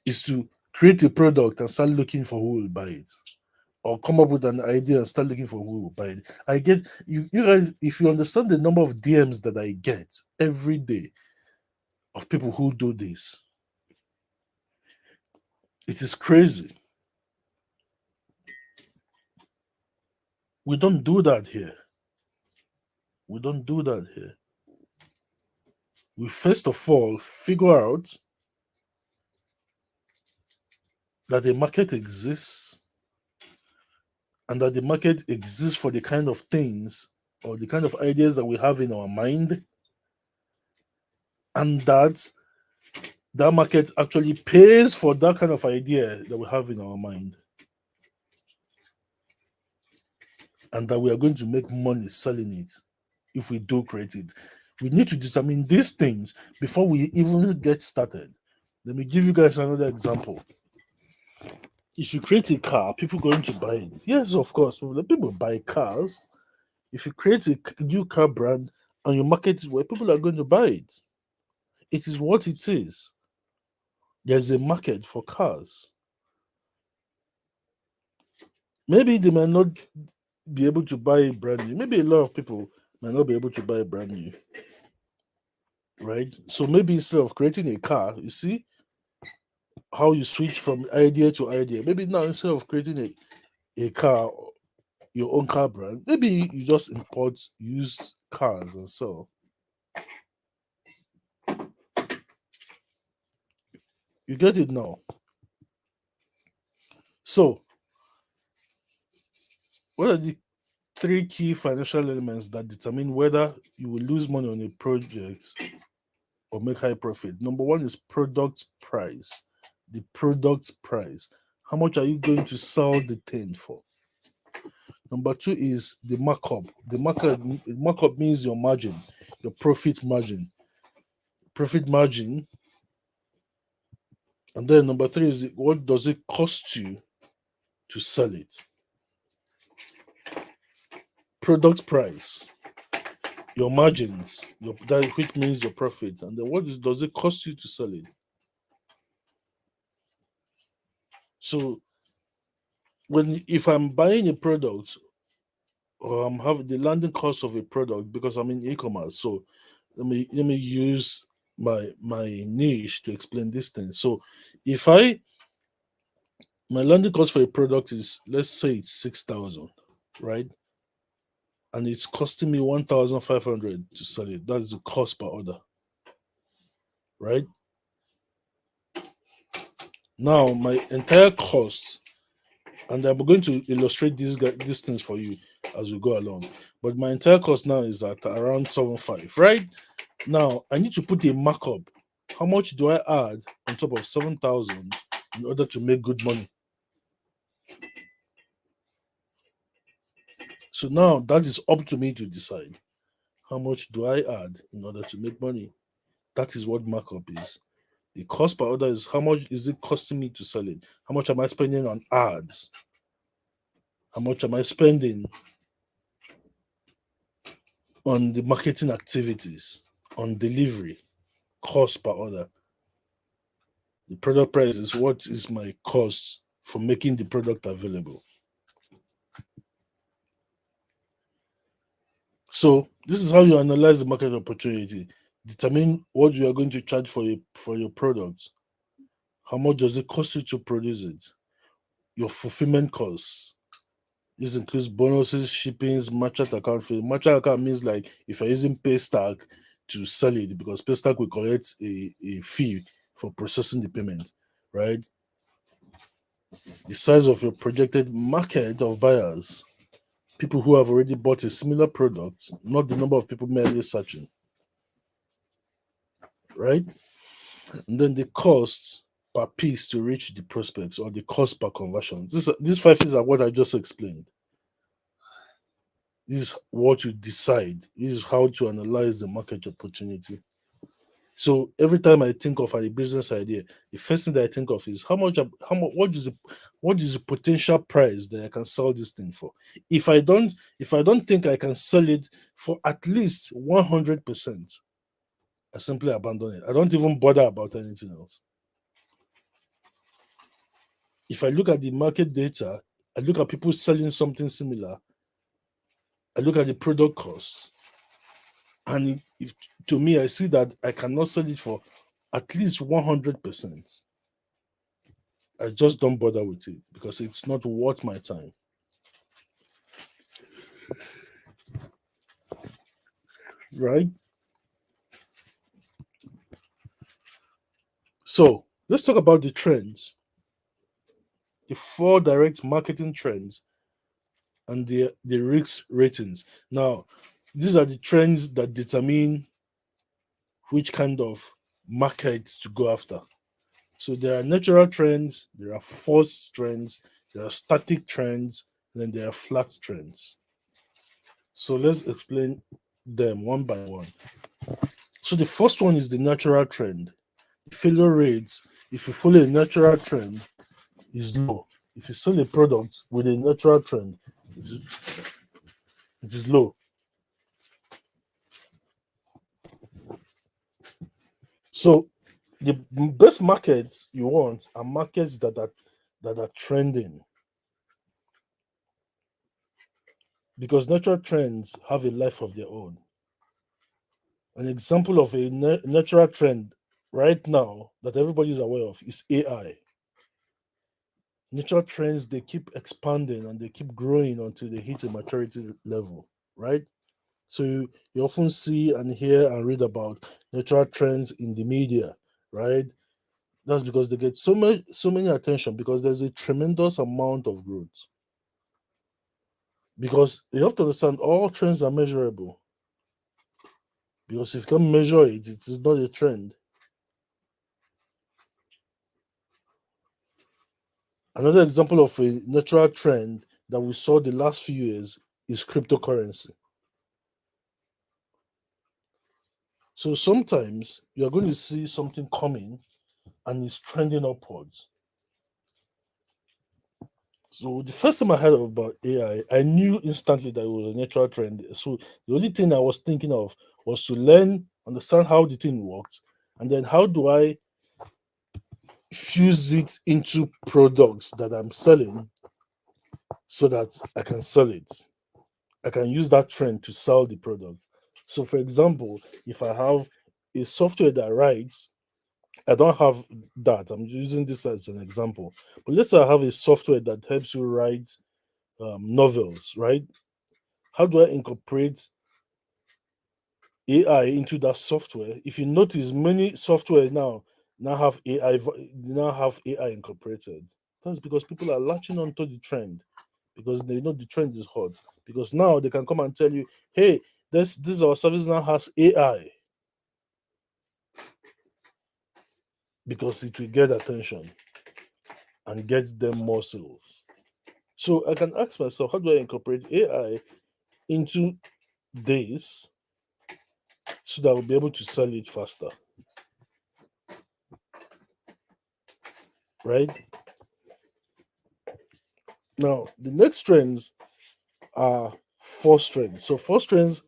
is to create a product and start looking for who will buy it. Or come up with an idea and start looking for who will buy it. I get you guys, if you understand the number of DMs that I get every day of people who do this, it is crazy. We don't do that here. We don't do that here. We first of all figure out that the market exists and that the market exists for the kind of things or the kind of ideas that we have in our mind, and that that market actually pays for that kind of idea that we have in our mind, and that we are going to make money selling it if we do create it. We need to determine these things before we even get started. Let me give you guys another example. If you create a car, people going to buy it. Yes, of course, people buy cars. If you create a new car brand and you market it where people are going to buy it, it is what it is. There's a market for cars. Maybe they might not be able to buy brand new. Maybe a lot of people might not be able to buy brand new, right? So maybe instead of creating a car, you see how you switch from idea to idea. Maybe now instead of creating a car, your own car brand, maybe you just import used cars and sell. You get it now. So, what are the three key financial elements that determine whether you will lose money on a project or make high profit? Number one is product price. The product price. How much are you going to sell the thing for? Number two is the markup. The markup means your margin, your profit margin. Profit margin. And then number three is what does it cost you to sell it? Product price, your margins, which means your profit, and then does it cost you to sell it? So when if I'm buying a product or I'm having the landing cost of a product because I'm in e-commerce, so let me use my niche to explain this thing. So if I my landing cost for a product is, let's say it's 6,000, right? And it's costing me 1,500 to sell it. That is the cost per order, right? Now my entire cost, and I'm going to illustrate these things for you as we go along. But my entire cost now is at around 7.5, right? Now I need to put a markup. How much do I add on top of 7,000 in order to make good money? So now that is up to me to decide. How much do I add in order to make money? That is what markup is. The cost per order is how much is it costing me to sell it? How much am I spending on ads? How much am I spending on the marketing activities, on delivery, cost per order? The product price is what is my cost for making the product available. So this is how you analyze the market opportunity. Determine what you are going to charge for your product. How much does it cost you to produce it? Your fulfillment costs. This includes bonuses, shippings, merchant account fee. Merchant account means like if you're using Paystack to sell it, because Paystack will collect a fee for processing the payment, right? The size of your projected market of buyers, people who have already bought a similar product, not the number of people merely searching, right? And then the cost per piece to reach the prospects or the cost per conversion. These five things are what I just explained. This is what you decide. This is how to analyze the market opportunity. So every time I think of a business idea, the first thing that I think of is how much, what is the potential price that I can sell this thing for? If I don't think I can sell it for at least 100%, I simply abandon it. I don't even bother about anything else. If I look at the market data, I look at people selling something similar, I look at the product costs, and to me, I see that I cannot sell it for at least 100%. I just don't bother with it because it's not worth my time. Right? So let's talk about the trends, the four direct marketing trends, and the risk ratings. Now, these are the trends that determine which kind of markets to go after. So there are natural trends, there are forced trends, there are static trends, and then there are flat trends. So let's explain them one by one. So the first one is the natural trend. Failure rates, if you follow a natural trend, is low. If you sell a product with a natural trend, it is low. So the best markets you want are markets that are trending, because natural trends have a life of their own. An example of a natural trend right now that everybody is aware of is AI. Natural trends, they keep expanding and they keep growing until they hit a maturity level, right? So you often see and hear and read about natural trends in the media, right? That's because they get so many attention because there's a tremendous amount of growth. Because you have to understand all trends are measurable. Because if you can measure it, it is not a trend. Another example of a natural trend that we saw the last few years is cryptocurrency. So sometimes you're going to see something coming and it's trending upwards. So the first time I heard about AI, I knew instantly that it was a natural trend. So the only thing I was thinking of was to learn, understand how the thing worked, and then how do I fuse it into products that I'm selling so that I can sell it. I can use that trend to sell the product. So, for example, if I have a software that writes, I don't have that. I'm using this as an example. But let's say I have a software that helps you write novels, right? How do I incorporate AI into that software? If you notice, many software now have AI now have AI incorporated. That's because people are latching onto the trend because they know the trend is hot. Because now they can come and tell you, hey, this our service now has AI because it will get attention and get them more sales. So I can ask myself, how do I incorporate AI into this so that I'll be able to sell it faster, right? Now the next trends are forced trends. So forced trends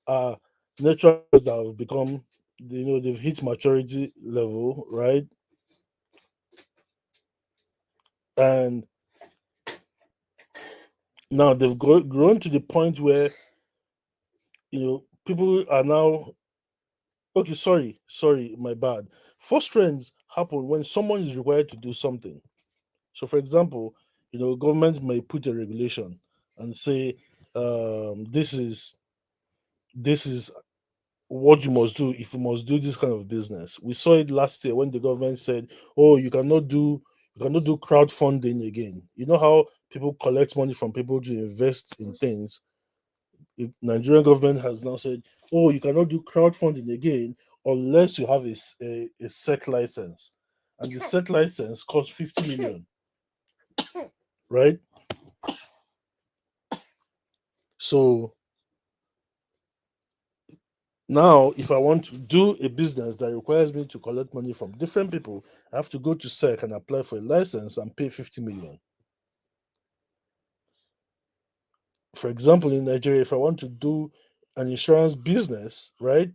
are natural trends that have become, they've hit maturity level, right? And now they've grown to the point where people are now okay. Sorry, my bad. Forced trends happen when someone is required to do something. So, for example, government may put a regulation and say, this is what you must do if you must do this kind of business. We saw it last year when the government said, "Oh, you cannot do crowdfunding again." You know how people collect money from people to invest in things. The Nigerian government has now said, "Oh, you cannot do crowdfunding again unless you have a SEC license," and the SEC license costs 50 million, right? So now, if I want to do a business that requires me to collect money from different people, I have to go to SEC and apply for a license and pay 50 million. For example, in Nigeria, if I want to do an insurance business, right?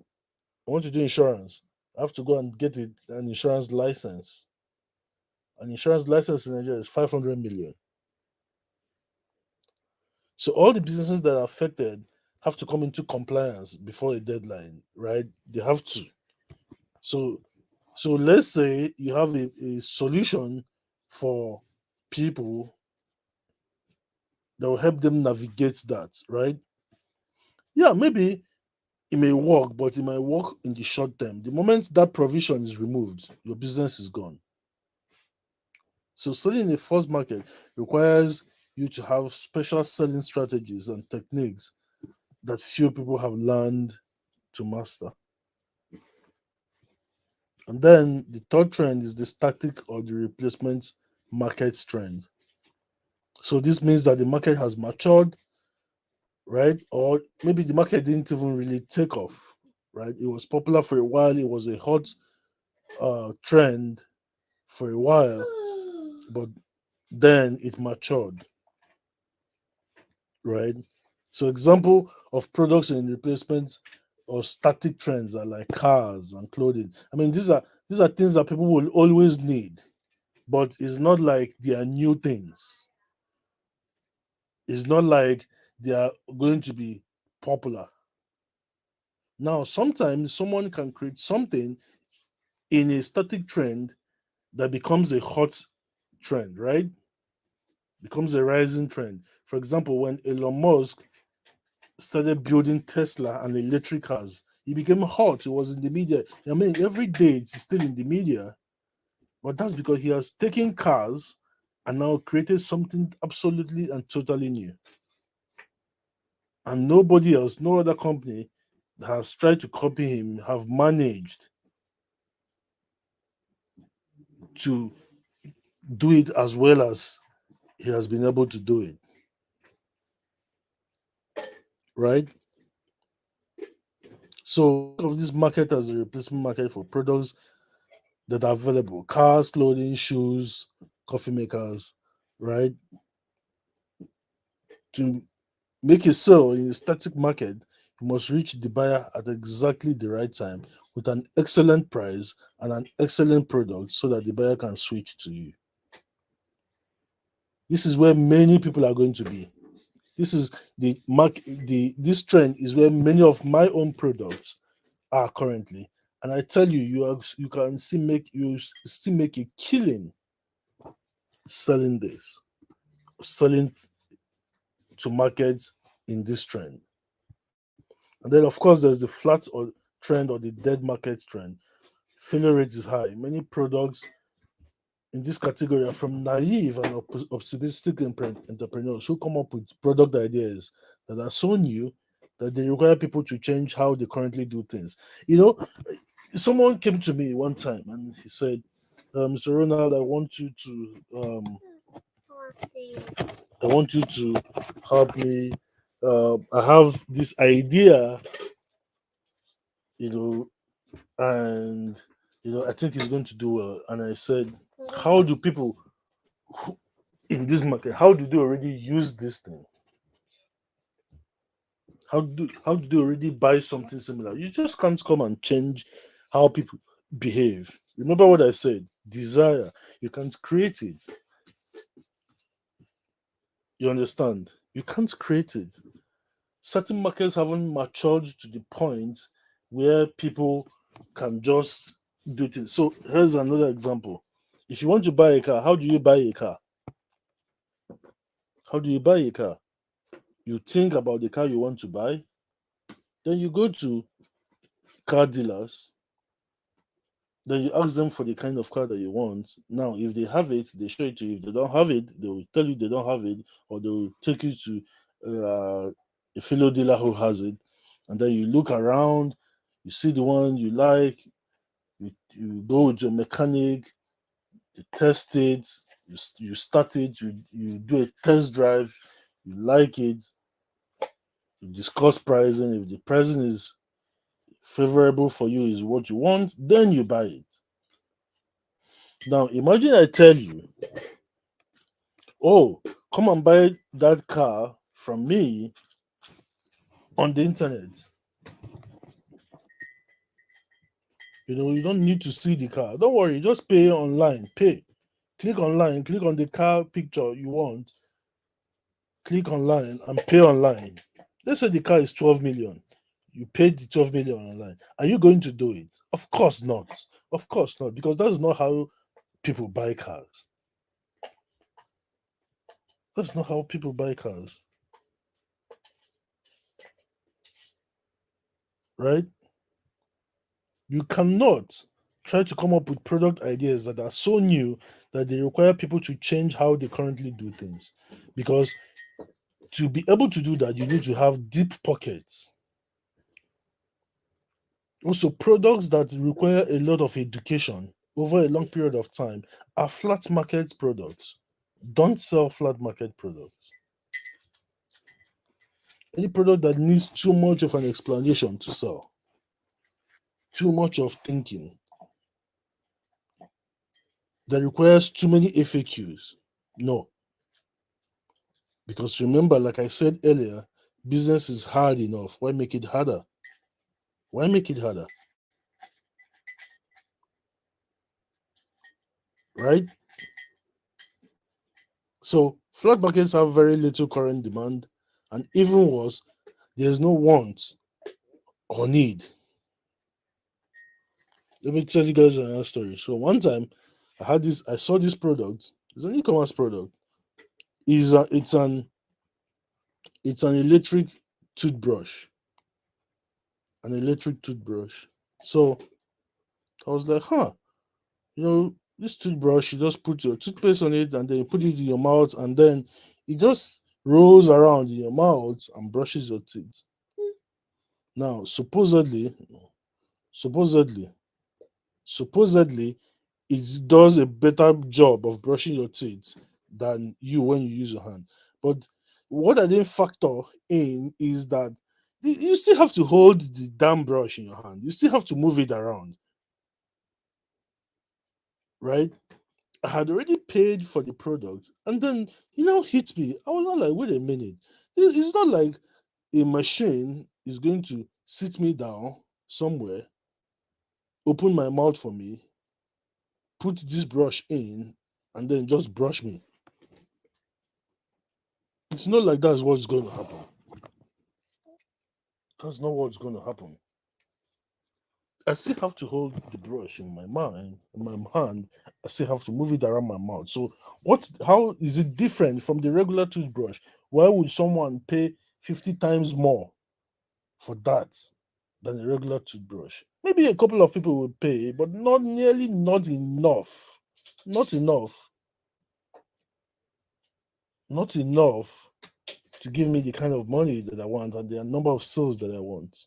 I want to do insurance. I have to go and get an insurance license. An insurance license in Nigeria is 500 million. So all the businesses that are affected have to come into compliance before a deadline, right? They have to. So so let's say you have a solution for people that will help them navigate that, right? Yeah, maybe it may work, but it might work in the short term. The moment that provision is removed, your business is gone. So selling in the first market requires you to have special selling strategies and techniques that few people have learned to master. And then the third trend is the static or the replacement market trend. So this means that the market has matured, right? Or maybe the market didn't even really take off, right? It was popular for a while, it was a hot trend for a while, but then it matured, right? So example of products in replacement or static trends are like cars and clothing. I mean, these are things that people will always need, but it's not like they are new things. It's not like they are going to be popular. Now, sometimes someone can create something in a static trend that becomes a hot trend, right? Becomes a rising trend. For example, when Elon Musk started building Tesla and electric cars, he became hot. It was in the media. I mean, every day it's still in the media, But that's because he has taken cars and now created something absolutely and totally new. And nobody else, no other company that has tried to copy him have managed to do it as well as he has been able to do it. Right? So think of this market as a replacement market for products that are available: cars, clothing, shoes, coffee makers, right? To make a sale in a static market, you must reach the buyer at exactly the right time with an excellent price and an excellent product so that the buyer can switch to you. This is where many people are going to be. This is the mark the this trend is where many of my own products are currently. And I tell you, you can still make a killing selling this, selling to markets in this trend. And then of course there's the flat or trend or the dead market trend. Failure rate is high. Many products in this category are from naive and optimistic entrepreneurs who come up with product ideas that are so new that they require people to change how they currently do things. You know, someone came to me one time and he said, Mr. Ronald, I want you to help me. I have this idea, you know, and I think it's going to do well. And I said, how do people who, in this market, how do they already use this thing? How do they already buy something similar? You just can't come and change how people behave. Remember what I said? Desire. You can't create it. You understand? You can't create it. Certain markets haven't matured to the point where people can just do things. So here's another example. If you want to buy a car, how do you buy a car? How do you buy a car? You think about the car you want to buy, then you go to car dealers, then you ask them for the kind of car that you want. Now, if they have it, they show it to you. If they don't have it, they will tell you they don't have it, or they will take you to a fellow dealer who has it. And then you look around, you see the one you like, you go with your mechanic, you test it, you start it, you do a test drive, you like it, you discuss pricing. If the pricing is favorable for you, is what you want, then you buy it. Now, imagine I tell you, oh, come and buy that car from me on the internet. You don't need to see the car. Don't worry, just pay online. Pay. Click online, click on the car picture you want, click online and pay online. Let's say the car is 12 million. You paid the 12 million online. Are you going to do it? Of course not. Of course not, because that's not how people buy cars. That's not how people buy cars, right? You cannot try to come up with product ideas that are so new that they require people to change how they currently do things. Because to be able to do that, you need to have deep pockets. Also, products that require a lot of education over a long period of time are flat market products. Don't sell flat market products. Any product that needs too much of an explanation to sell, too much of thinking, that requires too many FAQs. No. Because remember, like I said earlier, business is hard enough. Why make it harder? Why make it harder? Right? So flat markets have very little current demand, and even worse, there's no want or need. Let me tell you guys another story. So one time, I saw this product. It's an e-commerce product. It's an electric toothbrush. An electric toothbrush. So I was like, huh, you know, This toothbrush, you just put your toothpaste on it and then you put it in your mouth and then it just rolls around in your mouth and brushes your teeth. Now, supposedly, supposedly, it does a better job of brushing your teeth than you when you use your hand. But what I didn't factor in is that you still have to hold the damn brush in your hand. You still have to move it around, right? I had already paid for the product, and then hit me. I was not like, wait a minute. It's not like a machine is going to sit me down somewhere, open my mouth for me, put this brush in, and then just brush me. It's not like that's what's going to happen. That's not what's going to happen. I still have to hold the brush in my hand. I still have to move it around my mouth. So how is it different from the regular toothbrush? Why would someone pay 50 times more for that than a regular toothbrush? Maybe a couple of people will pay, but not enough. Not enough. Not enough to give me the kind of money that I want and the number of sales that I want.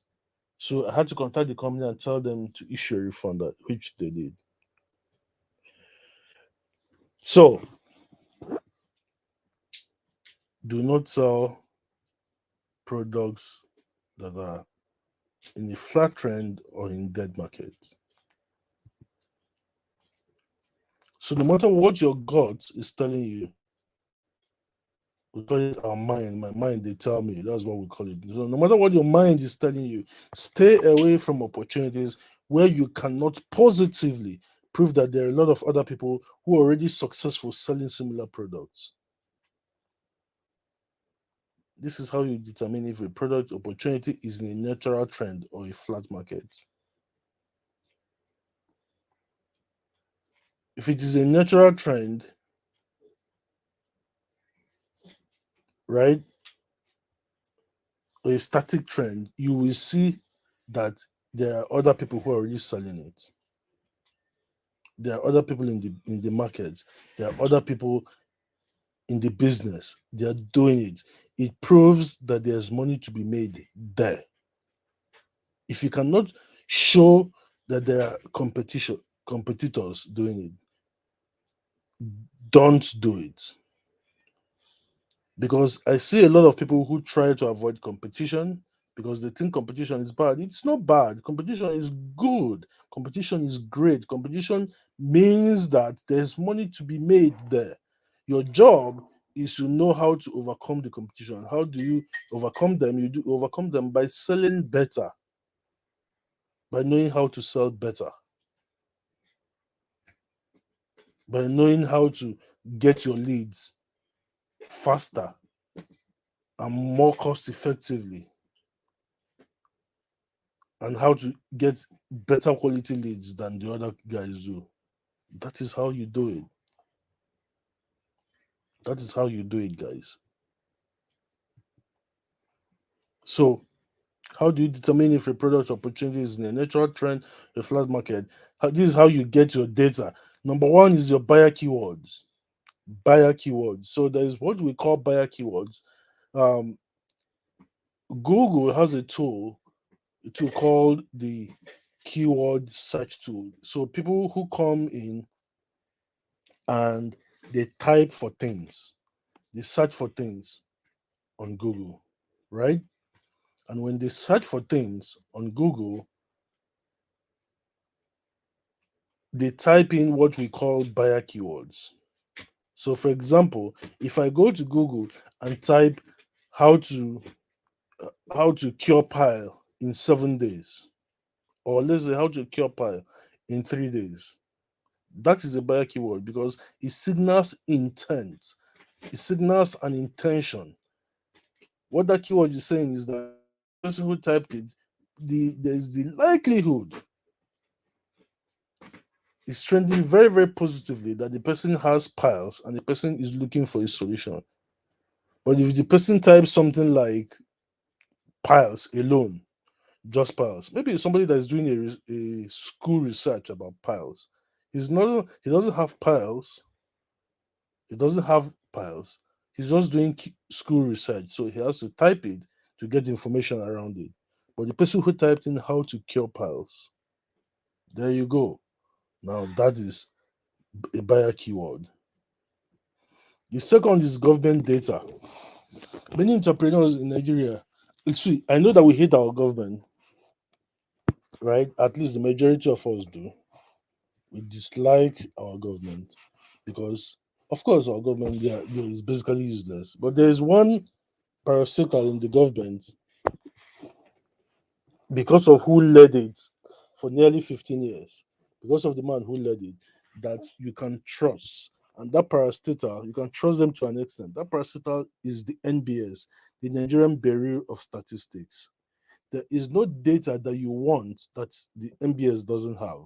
So I had to contact the company and tell them to issue a refund, which they did. So do not sell products that are in a flat trend or in dead markets. So no matter what your gut is telling you, we call it our mind. My mind, they tell me. That's what we call it. So no matter what your mind is telling you, stay away from opportunities where you cannot positively prove that there are a lot of other people who are already successful selling similar products. This is how you determine if a product opportunity is in a natural trend or a flat market. If it is a natural trend, right, or a static trend, you will see that there are other people who are already selling it. There are other people in the market. There are other people in the business. They are doing it. It proves that there's money to be made there. If you cannot show that there are competitors doing it, don't do it. Because I see a lot of people who try to avoid competition because they think competition is bad. It's not bad. Competition is good. Competition is great. Competition means that there's money to be made there. Your job is to know how to overcome the competition. How do you overcome them? You do overcome them by selling better, by knowing how to sell better, by knowing how to get your leads faster and more cost effectively, and how to get better quality leads than the other guys do. That is how you do it. That is how you do it, guys. So, how do you determine if a product opportunity is in a natural trend, a flat market? This is how you get your data. Number one is your buyer keywords. Buyer keywords. So, there is what we call buyer keywords. Um, Google has a tool called the keyword search tool. So, people who come in and they type for things, they search for things on Google, right? And when they search for things on Google, they type in what we call buyer keywords. So, for example, if I go to Google and type how to how to cure pile in 7 days, or let's say how to cure pile in 3 days, that is a buyer keyword because it signals intent. It signals an intention. What that keyword is saying is that the person who typed it, there is the likelihood is trending very, very positively that the person has piles and the person is looking for a solution. But if the person types something like piles alone, just piles, maybe it's somebody that's doing a school research about piles, He's not. He doesn't have piles. He doesn't have piles. He's just doing school research, so he has to type it to get information around it. But the person who typed in how to cure piles, there you go. Now that is a buyer keyword. The second is government data. Many entrepreneurs in Nigeria, see, I know that we hate our government, right? At least the majority of us do. We dislike our government because, of course, our government is basically useless. But there is one parastatal in the government because of who led it for nearly 15 years, because of the man who led it, that you can trust. And that parastatal, you can trust them to an extent. That parastatal is the NBS, the Nigerian Bureau of Statistics. There is no data that you want that the NBS doesn't have.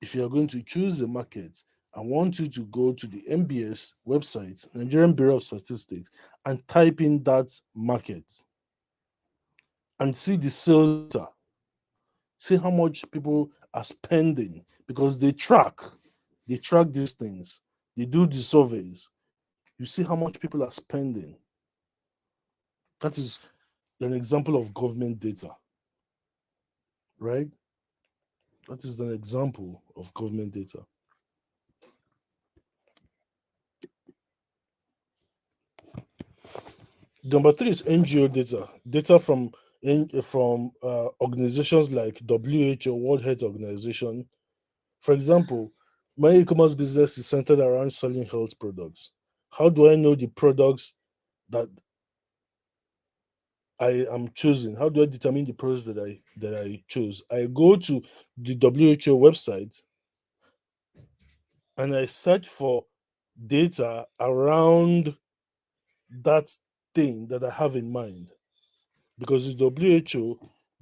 If you are going to choose a market, I want you to go to the NBS website, Nigerian Bureau of Statistics, and type in that market and see the sales data. See how much people are spending because they track these things, they do the surveys. You see how much people are spending. That is an example of government data, right? That is an example of government data. Number three is NGO data, data from organizations like WHO, World Health Organization. For example, my e-commerce business is centered around selling health products. How do I know the products that I am choosing? How do I determine the products that I chose? I go to the WHO website and I search for data around that thing that I have in mind, because the WHO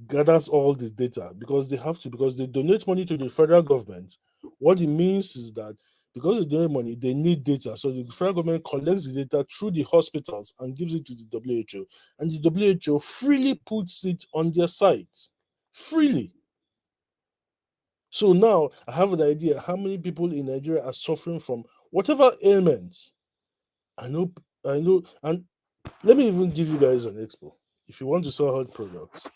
gathers all the data because they have to, because they donate money to the federal government. What it means is that because they donate money, they need data. So the federal government collects the data through the hospitals and gives it to the WHO. And the WHO freely puts it on their site. Freely. So now I have an idea how many people in Nigeria are suffering from whatever ailments. I know, and let me even give you guys an expo. If you want to sell health products,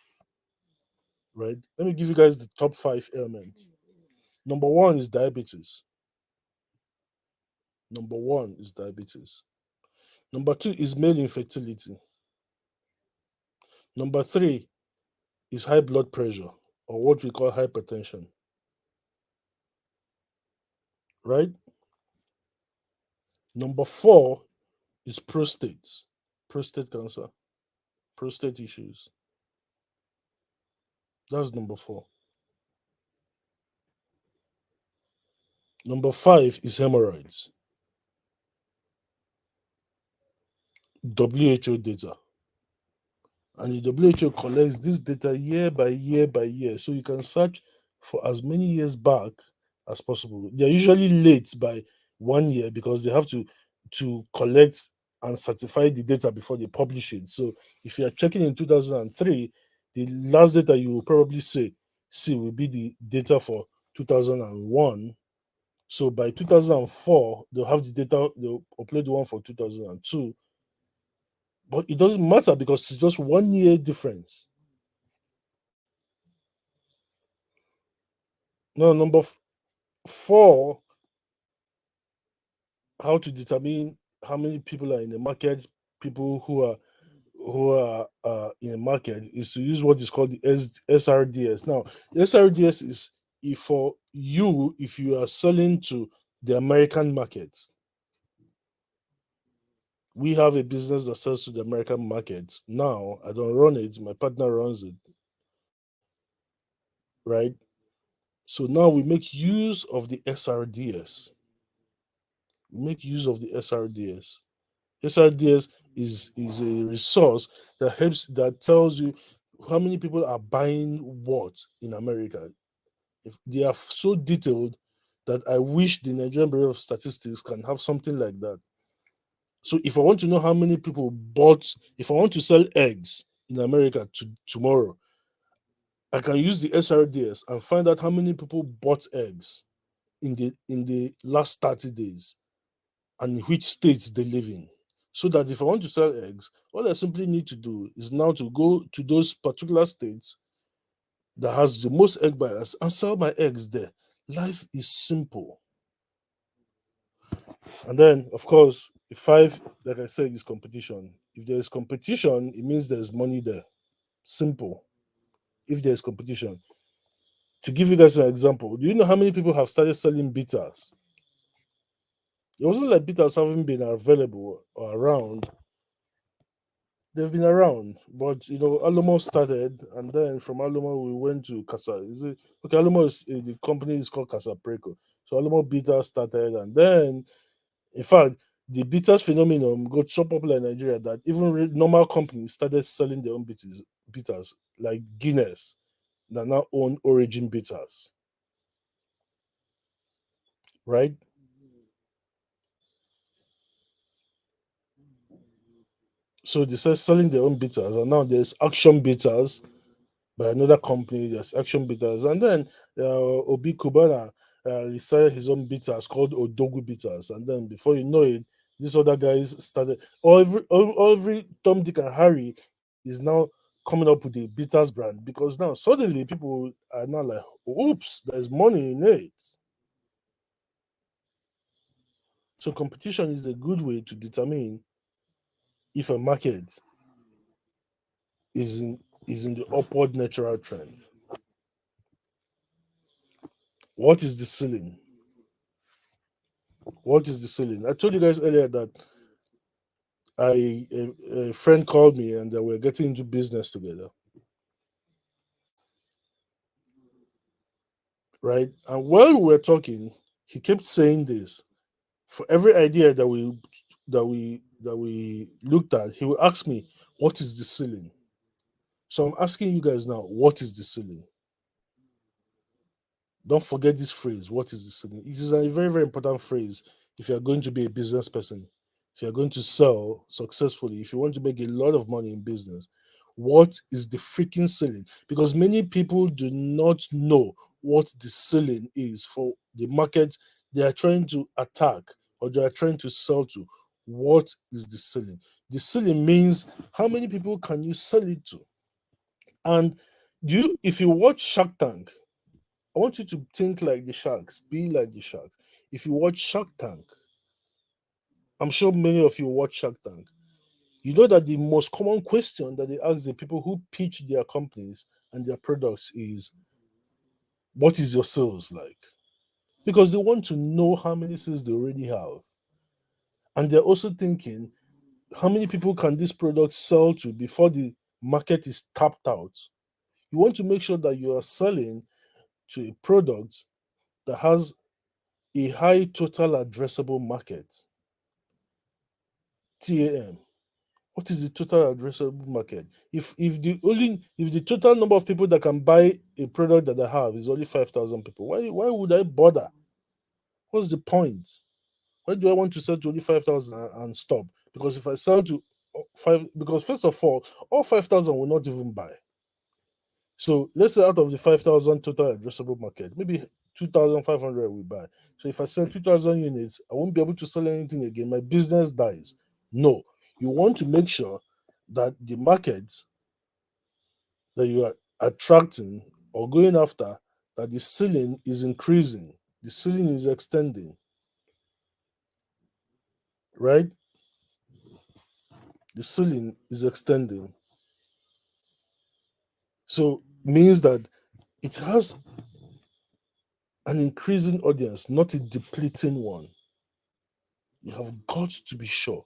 right? Let me give you guys the top five ailments. Number one is diabetes. Number one is diabetes. Number two is male infertility. Number three is high blood pressure, or what we call hypertension, right? Number four is prostate cancer, prostate issues. That's number four. Number five is hemorrhoids. WHO data. And the WHO collects this data year by year by year. So you can search for as many years back as possible. They're usually late by 1 year because they have to collect and certify the data before they publish it. So if you are checking in 2003, the last data you will probably see will be the data for 2001. So by 2004, they'll have the data, they'll upload the one for 2002. But it doesn't matter because it's just 1 year difference. Now, four, how to determine how many people are in the market, people who are in a market, is to use what is called the SRDS. Now, the SRDS is if you are selling to the American markets. We have a business that sells to the American markets. Now, I don't run it, my partner runs it, right? So now we make use of the SRDS. We make use of the SRDS. SRDS is a resource that tells you how many people are buying what in America. If they are so detailed that I wish the Nigerian Bureau of Statistics can have something like that. So if I want to know how many people bought, if I want to sell eggs in America tomorrow, I can use the SRDS and find out how many people bought eggs in the last 30 days and in which states they live in. So that if I want to sell eggs, all I simply need to do is now to go to those particular states that has the most egg buyers and sell my eggs there. Life is simple. And then, of course, the five, like I said, is competition. If there is competition, it means there's money there. Simple. If there's competition. To give you guys an example, do you know how many people have started selling bitters? It wasn't like bitters haven't been available or around. They've been around, but Alamo started, and then from Alamo we went to Casa. Is it okay? Alamo is the company is called Casa Preco. So Alamo Bitters started, and then in fact the bitters phenomenon got so popular in Nigeria that even normal companies started selling their own bitters like Guinness that now own Origin Bitters, right? So they started selling their own bitters, and now there's Action Bitters by another company. There's Action Bitters, and then Obi Kubana he started his own bitters called Odogu Bitters, and then before you know it, these other guys started. Every Tom, Dick, and Harry is now coming up with a bitters brand because now suddenly people are now like, "Oops, there's money in it." So competition is a good way to determine if a market is in is in the upward natural trend. What is the ceiling? What is the ceiling? I told you guys earlier that a friend called me and we're getting into business together, right? And while we were talking, he kept saying this. For every idea that we looked at, he would ask me, "What is the ceiling?" So I'm asking you guys now, what is the ceiling? Don't forget this phrase. What is the ceiling? It is a very, very important phrase if you're going to be a business person, if you're going to sell successfully, if you want to make a lot of money in business. What is the freaking ceiling? Because many people do not know what the ceiling is for the market they are trying to attack or they are trying to sell to. What is the ceiling? The ceiling means how many people can you sell it to? And if you watch Shark Tank, I want you to think like the sharks, be like the sharks. If you watch Shark Tank, I'm sure many of you watch Shark Tank. You know that the most common question that they ask the people who pitch their companies and their products is, "What is your sales like?" Because they want to know how many sales they already have. And they're also thinking, how many people can this product sell to before the market is tapped out? You want to make sure that you are selling to a product that has a high total addressable market. TAM. What is the total addressable market? If the total number of people that can buy a product that I have is only 5,000 people, why would I bother? What's the point? Why do I want to sell to only 5,000 and stop? Because if I sell to five, because first of all 5,000 will not even buy. So let's say out of the 5,000 total addressable market, maybe 2,500 will buy. So if I sell 2,000 units, I won't be able to sell anything again. My business dies. No, you want to make sure that the market that you are attracting or going after, that the ceiling is increasing, the ceiling is extending, right? The ceiling is extending. So means that it has an increasing audience, not a depleting one. You have got to be sure.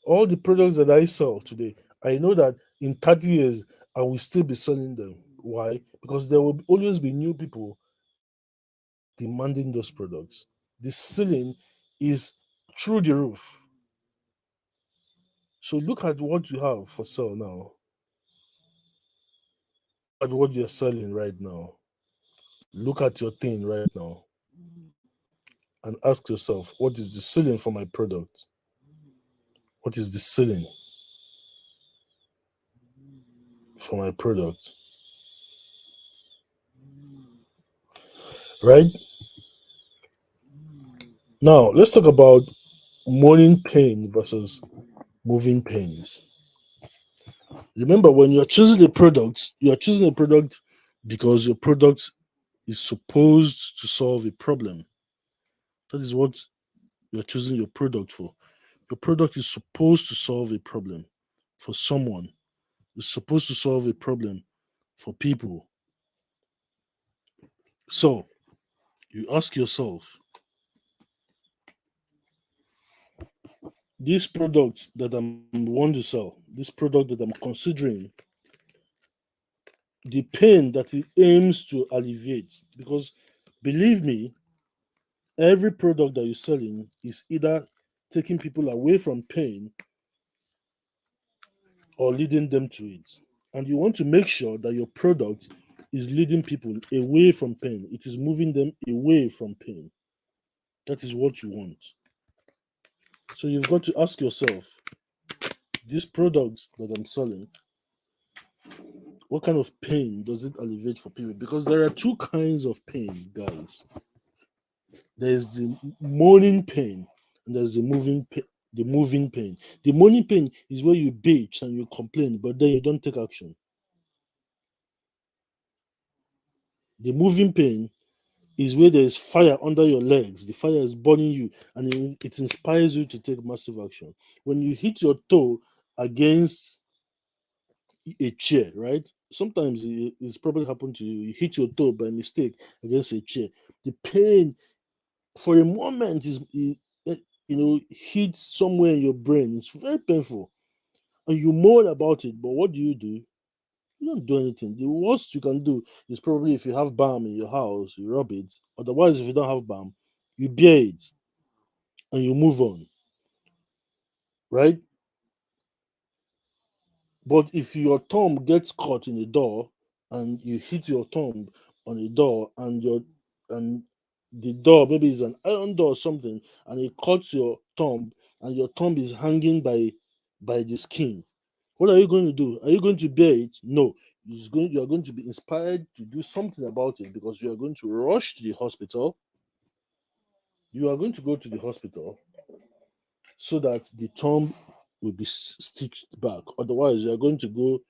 All the products that I sell today, I know that in 30 years, I will still be selling them. Why? Because there will always be new people demanding those products. The ceiling is through the roof. So look at what you have for sale now. At what you're selling right now. Look at your thing right now and ask yourself, what is the ceiling for my product? What is the ceiling for my product? right? Now, let's talk about morning pain versus moving pains. Remember, when you're choosing a product, you are choosing a product because your product is supposed to solve a problem. That is what you're choosing your product for. Your product is supposed to solve a problem for someone. It's supposed to solve a problem for people. So you ask yourself, this product that I'm want to sell, this product that I'm considering, the pain that it aims to alleviate. Because believe me, every product that you're selling is either taking people away from pain or leading them to it. And you want to make sure that your product is leading people away from pain. It is moving them away from pain. That is what you want. So you've got to ask yourself, this product that I'm selling, what kind of pain does it alleviate for people? Because there are two kinds of pain, guys. There's the morning pain and there's the moving pain. The moving pain. The morning pain is where you bitch and you complain, but then you don't take action. The moving pain is where there is fire under your legs. The fire is burning you, and it inspires you to take massive action. When you hit your toe against a chair, right? Sometimes it's probably happened to you. You hit your toe by mistake against a chair. The pain for a moment hits somewhere in your brain. It's very painful, and you moan about it. But what do? You don't do anything. The worst you can do is probably if you have balm in your house, you rub it. Otherwise, if you don't have balm, you bear it and you move on, right? But if your thumb gets caught in a door and you hit your thumb on a door and the door maybe is an iron door or something and it cuts your thumb and your thumb is hanging by the skin, what are you going to do? Are you going to bear it? No. You are going to be inspired to do something about it because you are going to rush to the hospital. You are going to go to the hospital so that the thumb will be stitched back. Otherwise, you are going to go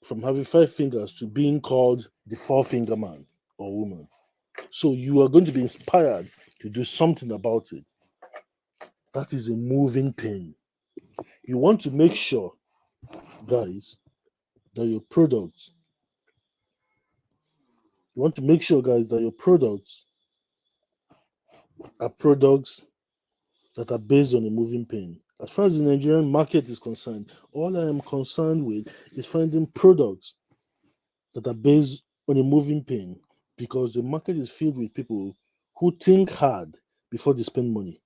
from having five fingers to being called the four finger man or woman. So you are going to be inspired to do something about it. That is a moving pain. You want to make sure, guys, that your products, you want to make sure, guys, that your products are products that are based on a moving pain. As far as the Nigerian market is concerned, all I am concerned with is finding products that are based on a moving pain because the market is filled with people who think hard before they spend money.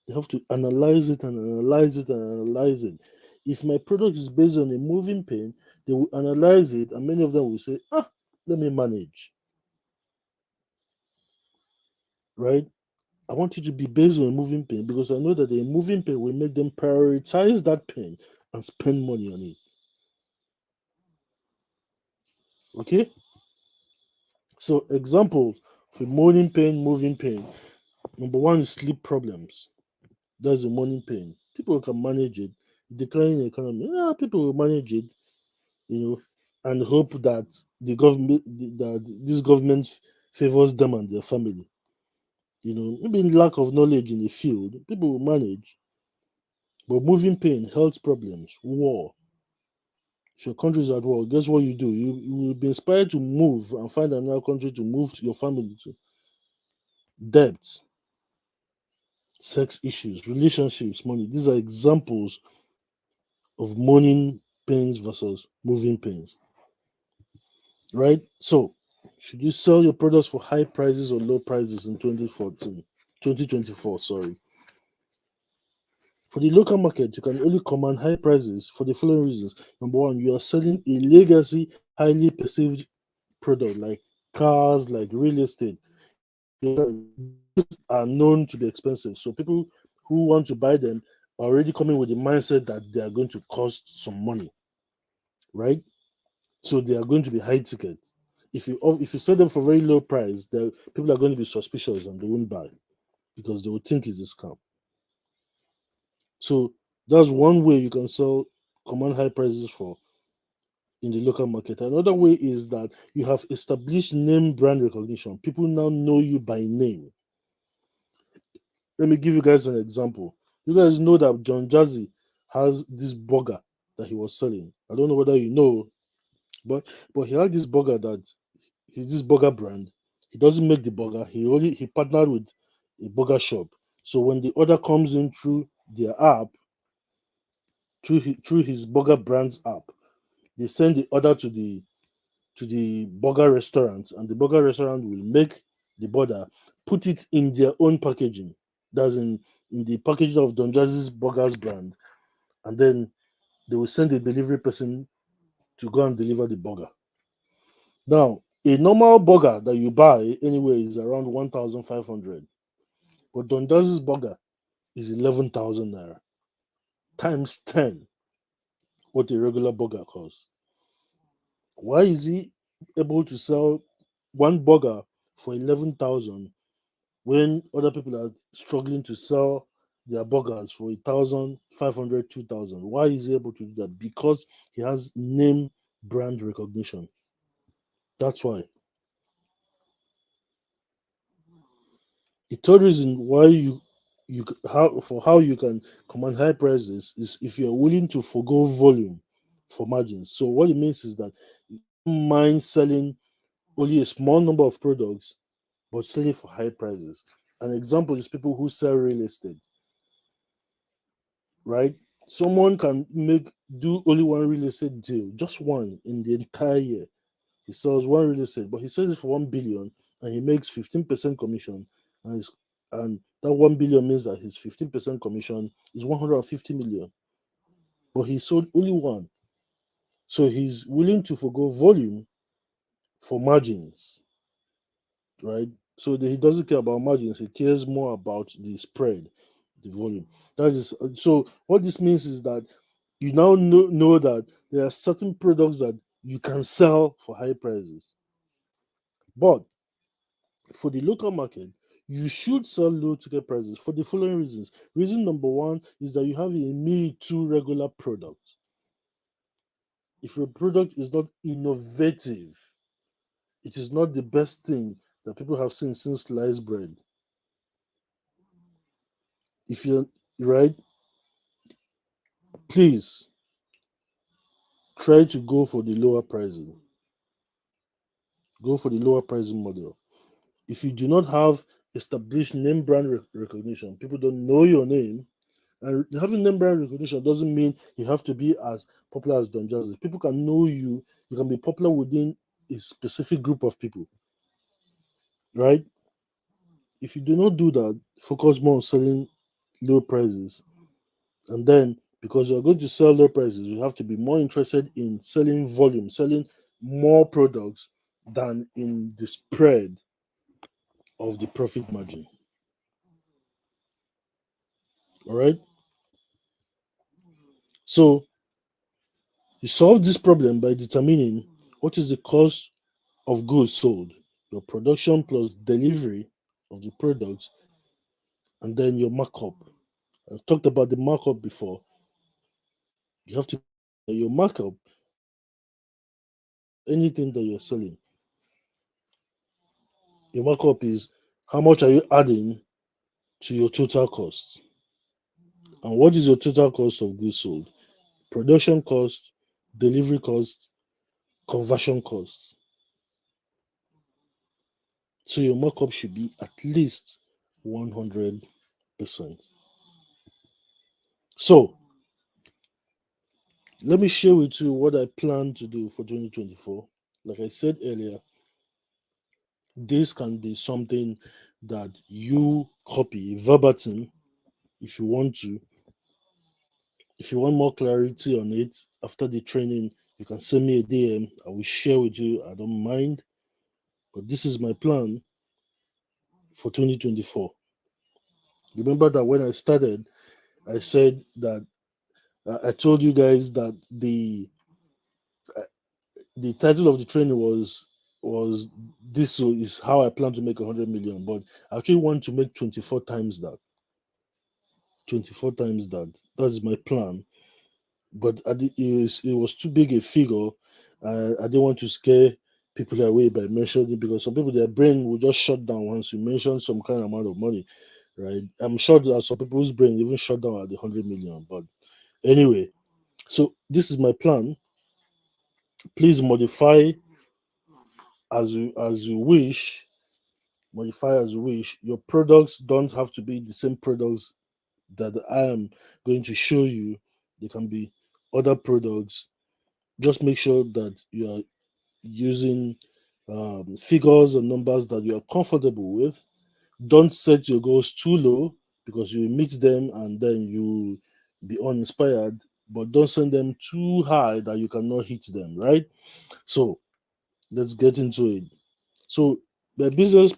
They have to analyze it and analyze it and analyze it. If my product is based on a moving pain, they will analyze it and many of them will say, let me manage. Right? I want it to be based on a moving pain because I know that a moving pain will make them prioritize that pain and spend money on it. Okay? So examples for morning pain, moving pain. Number one is sleep problems. That's a morning pain. People can manage it. Declining economy, people will manage it, and hope that that this government favors them and their family. Maybe in lack of knowledge in the field, people will manage. But moving pain, health problems, war. If your country is at war, guess what you do? You will be inspired to move and find another country to move to your family to. Debt, sex issues, relationships, money. These are examples of morning pains versus moving pains. Right? So, should you sell your products for high prices or low prices in 2024, sorry. For the local market, you can only command high prices for the following reasons. Number one, you are selling a legacy, highly perceived product like cars, like real estate. Those are known to be expensive. So people who want to buy them are already coming with the mindset that they are going to cost some money, right? So they are going to be high ticket. If you sell them for very low price, people are going to be suspicious and they won't buy because they will think it's a scam. So that's one way you can sell command high prices for in the local market. Another way is that you have established name brand recognition. People now know you by name. Let me give you guys an example. You guys know that John Jazzy has this burger that he was selling. I don't know whether you know, but he had this burger that he's this burger brand. He doesn't make the burger. He partnered with a burger shop. So when the order comes in through their app, through his burger brand's app, they send the order to the burger restaurant, and the burger restaurant will make the burger, put it in their own packaging. That's in the packaging of Don Jazzy's Burgers brand, and then they will send a delivery person to go and deliver the burger. Now, a normal burger that you buy anywhere is around 1,500, but Don Jazzy's burger is 11,000 naira times 10 what a regular burger costs. Why is he able to sell one burger for 11,000 when other people are struggling to sell their burgers for 1,500, 2,000? Why is he able to do that? Because he has name brand recognition. That's why. The third reason why how you can command high prices is if you're willing to forgo volume for margins. So what it means is that you don't mind selling only a small number of products but selling for high prices. An example is people who sell real estate, right? Someone can do only one real estate deal, just one in the entire year. He sells one real estate, but he sells it for 1 billion and he makes 15% commission. And that 1 billion means that his 15% commission is 150 million. But he sold only one. So he's willing to forgo volume for margins, right? So he doesn't care about margins, he cares more about the spread, the volume. That is so what this means is that you now know that there are certain products that you can sell for high prices. But for the local market, you should sell low ticket prices for the following reasons. Reason number one is that you have a me too regular product. If your product is not innovative, it is not the best thing that people have seen since sliced bread. If you're right, please try to go for the lower pricing. Go for the lower pricing model. If you do not have established name brand recognition, people don't know your name. And having name brand recognition doesn't mean you have to be as popular as Don Jazzy. People can know you. You can be popular within a specific group of people, right? If you do not do that, focus more on selling low prices. And then, because you're going to sell low prices, you have to be more interested in selling volume, selling more products than in the spread of the profit margin. All right. So you solve this problem by determining what is the cost of goods sold, your production plus delivery of the products, and then your markup. I've talked about the markup before. You have to your markup, anything that you're selling. Your markup is how much are you adding to your total cost? And what is your total cost of goods sold? Production cost, delivery cost, conversion cost. So your markup should be at least 100%. So let me share with you what I plan to do for 2024. Like I said earlier, this can be something that you copy verbatim if you want to. If you want more clarity on it after the training, you can send me a DM. I will share with you. I don't mind. But this is my plan for 2024. Remember that when I started, I said that I told you guys that the title of the training was was this is how I plan to make 100 million, but I actually want to make 24 times that. 24 times that. That's my plan. But it was too big a figure. I didn't want to scare people away by mentioning it, because some people, their brain will just shut down once you mention some kind of amount of money, right? I'm sure that some people's brain even shut down at the 100 million. But anyway, so this is my plan. Please modify as you wish. Modify as you wish. Your products don't have to be the same products that I am going to show you. They can be other products. Just make sure that you are using figures and numbers that you are comfortable with. Don't set your goals too low, because you meet them and then you be uninspired. But don't set them too high that you cannot hit them, right? So let's get into it. So the business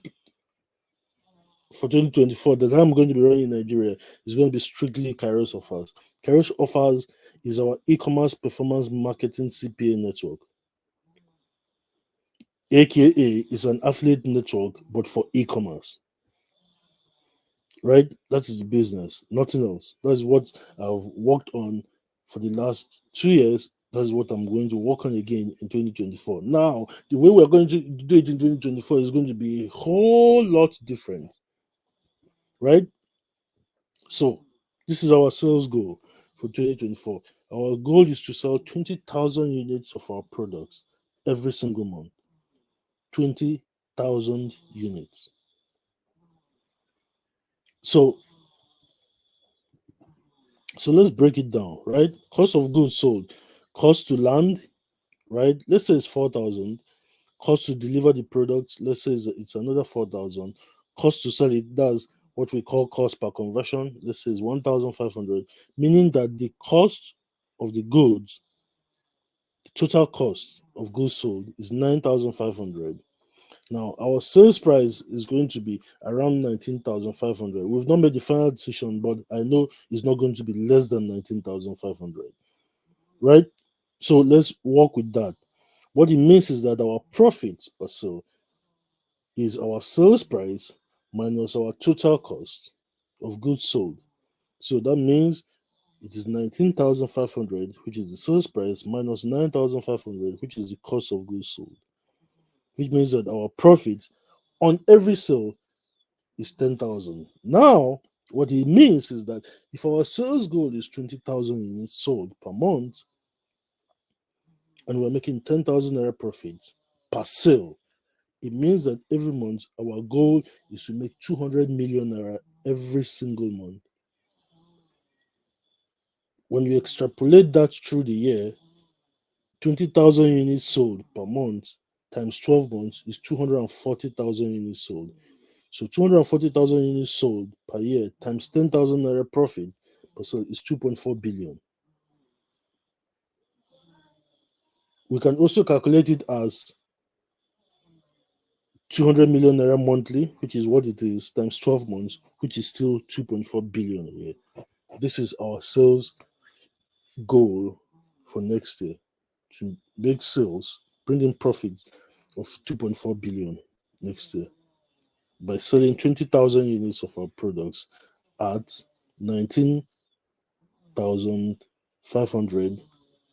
for 2024 that I'm going to be running in Nigeria is going to be strictly Kairos Offers. Kairos Offers is our e-commerce performance marketing CPA network, aka is an affiliate network but for e-commerce. Right? That is the business, nothing else. That's what I've worked on for the last 2 years. That's what I'm going to work on again in 2024. Now, the way we're going to do it in 2024 is going to be a whole lot different, right? So, this is our sales goal for 2024. Our goal is to sell 20,000 units of our products every single month. 20,000 units. So, so let's break it down, right? Cost of goods sold, cost to land, right? Let's say it's 4,000. Cost to deliver the product, let's say it's another 4,000. Cost to sell it, that's what we call cost per conversion. Let's say it's 1,500, meaning that the cost of the goods, the total cost of goods sold is 9,500. Now, our sales price is going to be around 19,500. We've not made the final decision, but I know it's not going to be less than 19,500, right? So let's work with that. What it means is that our profit per sale is our sales price minus our total cost of goods sold. So that means it is 19,500, which is the sales price, minus 9,500, which is the cost of goods sold, which means that our profit on every sale is 10,000. Now, what it means is that if our sales goal is 20,000 units sold per month, and we're making 10,000 naira profit per sale, it means that every month our goal is to make 200 million naira every single month. When you extrapolate that through the year, 20,000 units sold per month times 12 months is 240,000 units sold. So 240,000 units sold per year times 10,000 naira profit per sale is 2.4 billion. We can also calculate it as 200 million naira monthly, which is what it is, times 12 months, which is still 2.4 billion a year. This is our sales goal for next year, to make sales, bring in profits of 2.4 billion next year by selling 20,000 units of our products at 19,500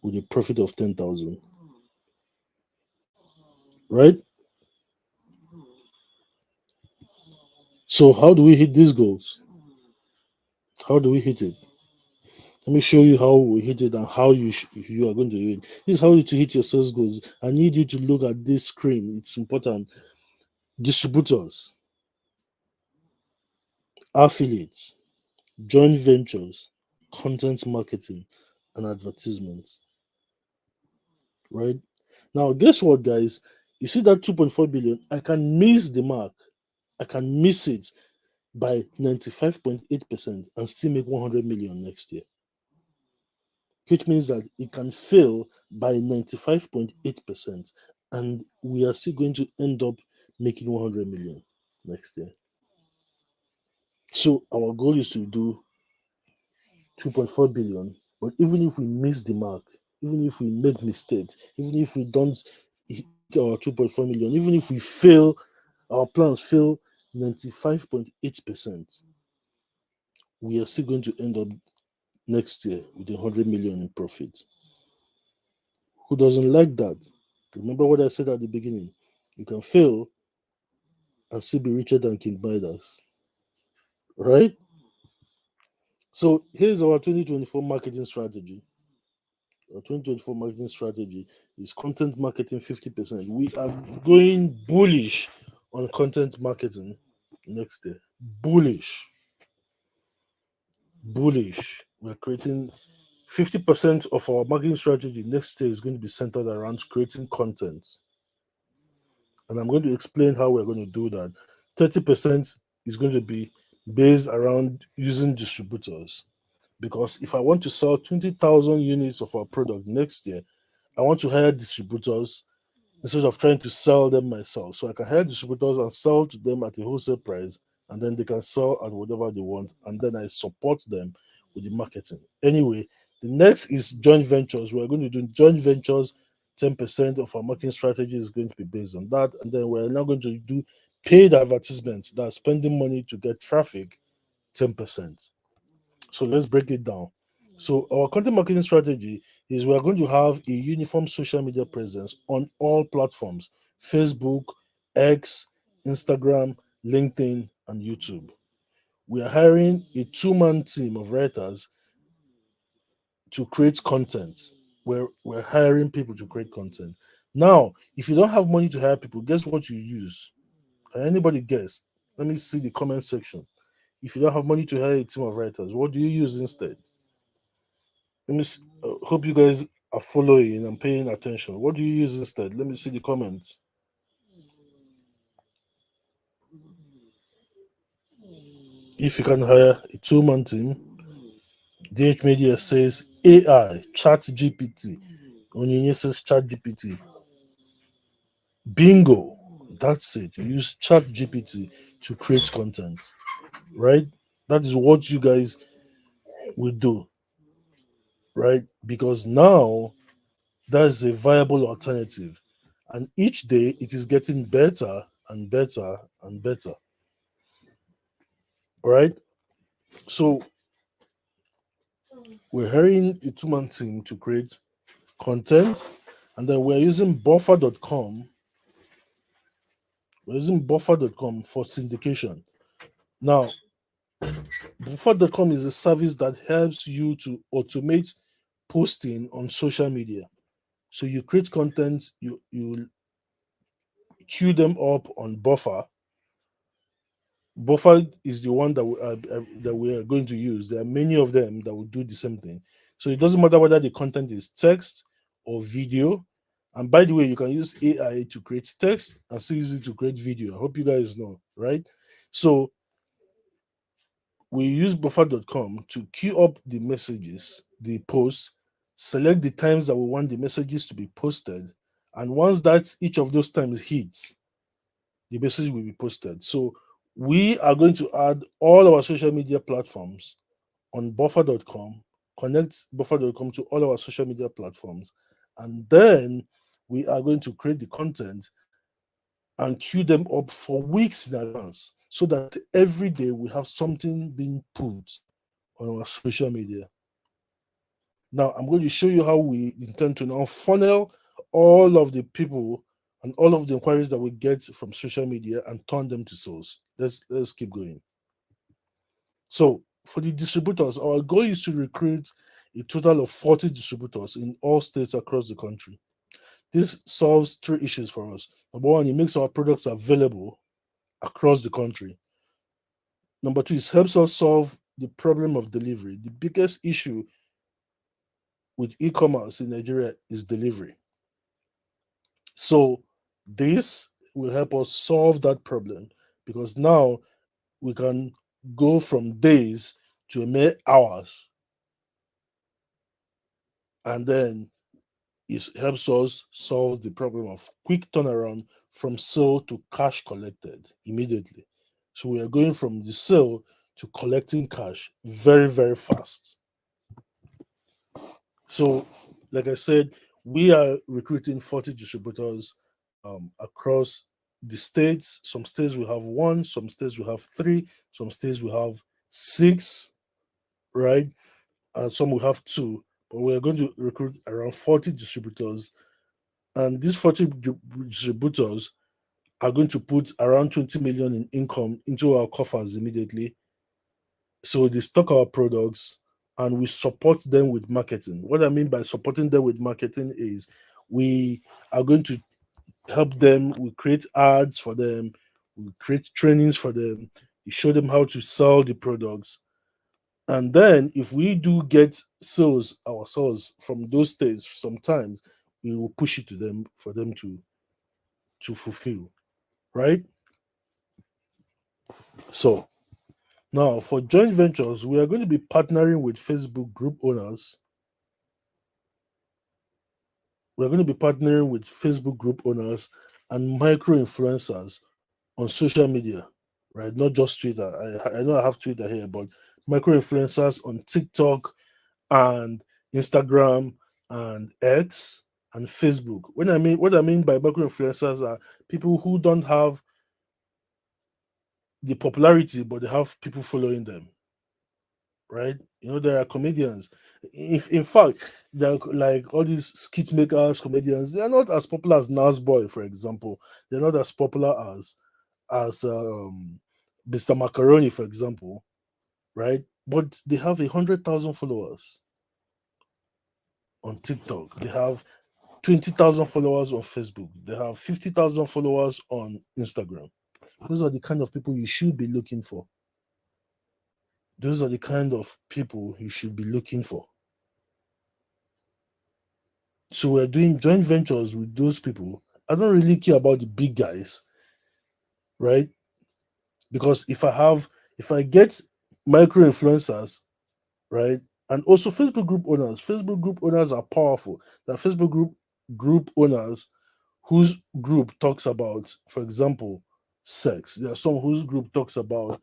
with a profit of 10,000. Right? So, how do we hit these goals? How do we hit it? Let me show you how we hit it and how you are going to do it. This is how you to hit your sales goals. I need you to look at this screen. It's important. Distributors, affiliates, joint ventures, content marketing, and advertisements. Right? Now, guess what, guys? You see that 2.4 billion? I can miss the mark. I can miss it by 95.8% and still make 100 million next year, which means that it can fail by 95.8%, and we are still going to end up making 100 million next year. So our goal is to do 2.4 billion, but even if we miss the mark, even if we make mistakes, even if we don't our 2.4 million, even if we fail, our plans fail 95.8%, we are still going to end up next year with 100 million in profit. Who doesn't like that? Remember what I said at the beginning. You can fail and still be richer than King Midas, right? So here's our 2024 marketing strategy. Our 2024 marketing strategy is content marketing 50%. We are going bullish on content marketing next year. Bullish. Bullish. We're creating 50% of our marketing strategy next year is going to be centered around creating content. And I'm going to explain how we're going to do that. 30% is going to be based around using distributors. Because if I want to sell 20,000 units of our product next year, I want to hire distributors instead of trying to sell them myself. So I can hire distributors and sell to them at a wholesale price, and then they can sell at whatever they want, and then I support them with the marketing. Anyway, the next is joint ventures. We're going to do joint ventures. 10% of our marketing strategy is going to be based on that. And then we're now going to do paid advertisements that are spending money to get traffic, 10%. So let's break it down. So our content marketing strategy is we are going to have a uniform social media presence on all platforms: Facebook, X, Instagram, LinkedIn, and YouTube. We are hiring a two-man team of writers to create content. We're hiring people to create content. Now, if you don't have money to hire people, guess what you use? Can anybody guess? Let me see the comment section. If you don't have money to hire a team of writers, what do you use instead? Let me see, hope you guys are following and paying attention. What do you use instead? Let me see the comments. If you can hire a two-man team, DH Media says AI, Chat GPT. Onyinye says Chat GPT. Bingo. That's it. You use Chat GPT to create content, right? That is what you guys will do, right? Because now that's a viable alternative. And each day it is getting better and better and better. All right. So we're hiring a two-man team to create content, and then we're using buffer.com. We're using buffer.com for syndication. Now, buffer.com is a service that helps you to automate posting on social media. So you create content, you queue them up on Buffer. Buffer is the one that we are going to use. There are many of them that will do the same thing. So it doesn't matter whether the content is text or video. And by the way, you can use AI to create text and still use it to create video. I hope you guys know, right? So we use buffer.com to queue up the messages, the posts, select the times that we want the messages to be posted. And once that each of those times hits, the message will be posted. So we are going to add all our social media platforms on buffer.com, connect buffer.com to all our social media platforms, and then we are going to create the content and queue them up for weeks in advance so that every day we have something being put on our social media. Now, I'm going to show you how we intend to now funnel all of the people and all of the inquiries that we get from social media and turn them to sales. Let's keep going. So, for the distributors, our goal is to recruit a total of 40 distributors in all states across the country. This solves three issues for us. Number one, it makes our products available across the country. Number two, it helps us solve the problem of delivery. The biggest issue with e-commerce in Nigeria is delivery. So this will help us solve that problem because now we can go from days to a mere hours, and then it helps us solve the problem of quick turnaround from sale to cash collected immediately. So we are going from the sale to collecting cash very, very fast. So, like I said, we are recruiting 40 distributors across the states. Some states will have one, some states will have three, some states will have six, right? And some will have two. But we're going to recruit around 40 distributors, and these 40 distributors are going to put around 20 million in income into our coffers immediately. So they stock our products and we support them with marketing. What I mean by supporting them with marketing is we are going to help them, we create ads for them, we create trainings for them, we show them how to sell the products. And then if we do get sales ourselves from those states, sometimes we will push it to them for them to fulfill, right? So now for joint ventures, we are going to be partnering with Facebook group owners. We're going to be partnering with Facebook group owners and micro influencers on social media, right? Not just Twitter. I know I have Twitter here, but micro influencers on TikTok and Instagram and X and Facebook. What I mean by micro influencers are people who don't have the popularity, but they have people following them, right? You know, there are comedians. If in fact, they're like all these skit makers, comedians. They are not as popular as Nas Boy, for example. They're not as popular as Mr. Macaroni, for example, right? But they have 100,000 followers on TikTok. They have 20,000 followers on Facebook. They have 50,000 followers on Instagram. Those are the kind of people you should be looking for. Those are the kind of people you should be looking for. So we're doing joint ventures with those people. I don't really care about the big guys, right? Because if I get micro influencers, right, and also Facebook group owners are powerful. That Facebook group owners whose group talks about, for example, sex. There are some whose group talks about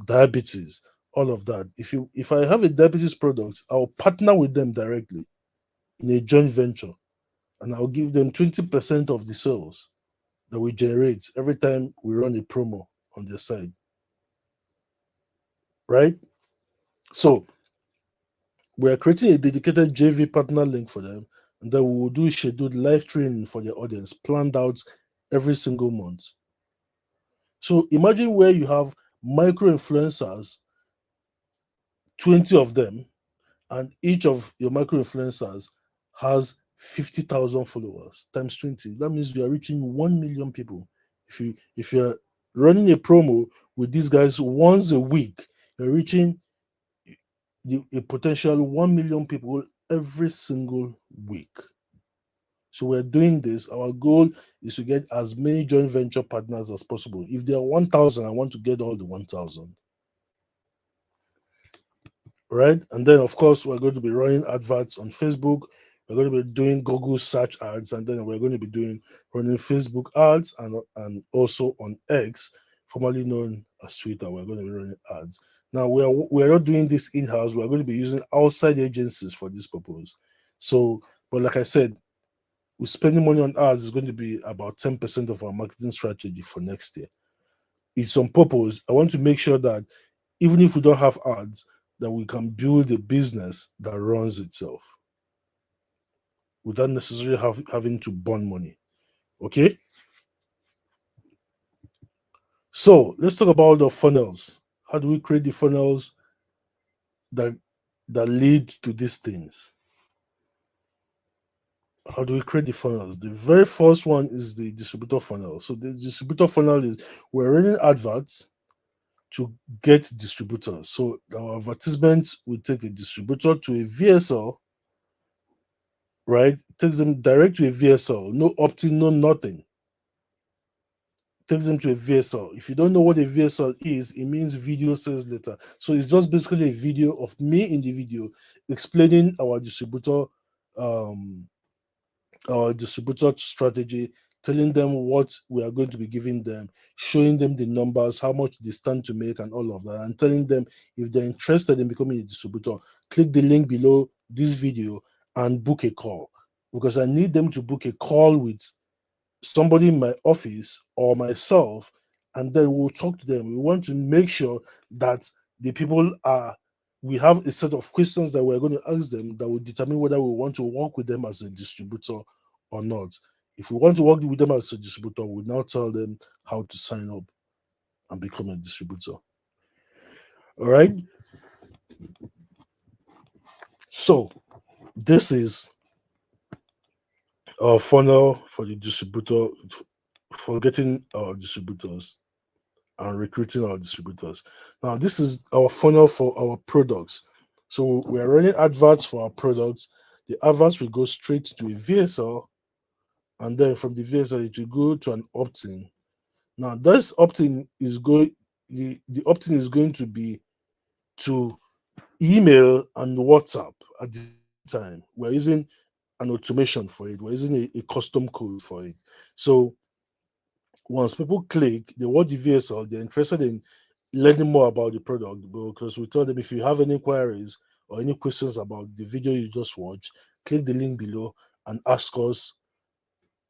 diabetes, all of that. If I have a diabetes product, I'll partner with them directly in a joint venture, and I'll give them 20% of the sales that we generate every time we run a promo on their side, right? So we are creating a dedicated JV partner link for them, and then we will do scheduled live training for their audience planned out every single month. So imagine where you have micro influencers, 20 of them, and each of your micro influencers has 50,000 followers times 20. That means you are reaching 1 million people. If you're running a promo with these guys once a week, you're reaching a potential 1 million people every single week. So we're doing this. Our goal is to get as many joint venture partners as possible. If there are 1,000, I want to get all the 1,000. Right? And then, of course, we're going to be running adverts on Facebook. We're going to be doing Google search ads, and then we're going to be running Facebook ads and also on X, formerly known as Twitter. We're going to be running ads. Now we're not doing this in house. We're going to be using outside agencies for this purpose. So, but like I said, we're spending money on ads is going to be about 10% of our marketing strategy for next year. It's on purpose. I want to make sure that even if we don't have ads, that we can build a business that runs itself without necessarily having to burn money. Okay. So let's talk about the funnels. How do we create the funnels that lead to these things? How do we create the funnels? The very first one is the distributor funnel. So the distributor funnel is we're running adverts to get distributors. So our advertisement will take a distributor to a VSL, right? It takes them direct to a VSL, no opt-in, no nothing. Takes them to a VSL. If you don't know what a VSL is, it means video sales letter. So it's just basically a video of me in the video explaining um, our distributor strategy, telling them what we are going to be giving them, showing them the numbers, how much they stand to make, and all of that, and telling them if they're interested in becoming a distributor, click the link below this video and book a call. because I need them to book a call with somebody in my office or myself, and then we'll talk to them. We want to make sure that the people are, we have a set of questions that we're going to ask them that will determine whether we want to work with them as a distributor or not. If we want to work with them as a distributor, we now tell them how to sign up and become a distributor. All right. So this is our funnel for the distributor, for getting our distributors and recruiting our distributors. Now, this is our funnel for our products. So we are running adverts for our products. The adverts will go straight to a VSL, and then from the VSL it will go to an opt-in. Now, this opt-in is going, the opt-in is going to be to email and WhatsApp at the same time. We're using an automation for it. We're using a custom code for it. So once people click, they watch the VSL, they're interested in learning more about the product, because we tell them if you have any inquiries or any questions about the video you just watched, click the link below and ask us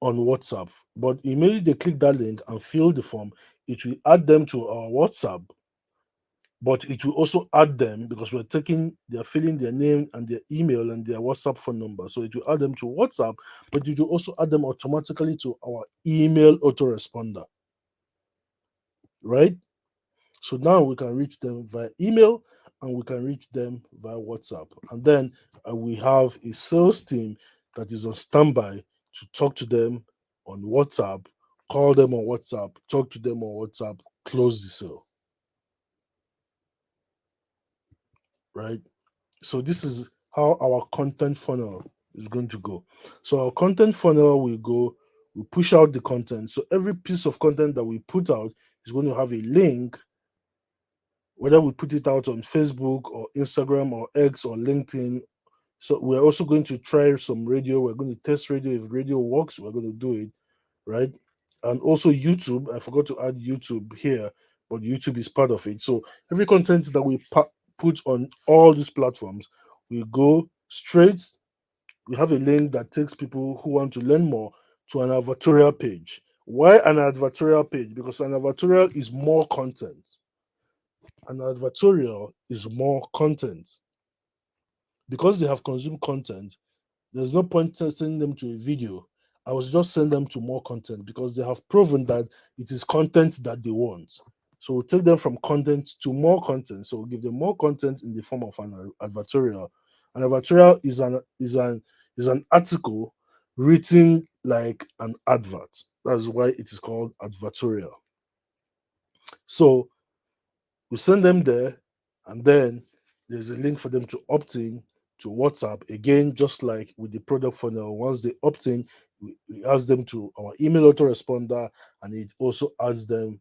on WhatsApp. But immediately they click that link and fill the form, it will add them to our WhatsApp, but it will also add them because we're taking, they're filling their name and their email and their WhatsApp phone number. So it will add them to WhatsApp, but it will also add them automatically to our email autoresponder, right? So now we can reach them via email and we can reach them via WhatsApp. And then we have a sales team that is on standby to talk to them on WhatsApp, call them on WhatsApp, talk to them on WhatsApp, close the sale, right? So this is how our content funnel is going to go. So our content funnel will go, we push out the content. So every piece of content that we put out is going to have a link, whether we put it out on Facebook or Instagram or X or LinkedIn. So we're also going to try some radio. We're going to test radio. If radio works, we're going to do it, right? And also YouTube. I forgot to add YouTube here, but YouTube is part of it. So every content that we put on all these platforms, we go straight. We have a link that takes people who want to learn more to an advertorial page. Why an advertorial page? Because an advertorial is more content. An advertorial is more content. Because they have consumed content, there's no point sending them to a video. I was just send them to more content because they have proven that it is content that they want. So we'll take them from content to more content. So we'll give them more content in the form of an advertorial. An advertorial is an article written like an advert. That's why it is called advertorial. So we send them there, and then there's a link for them to opt in to WhatsApp. Again, just like with the product funnel, once they opt in, we ask them to our email autoresponder, and it also adds them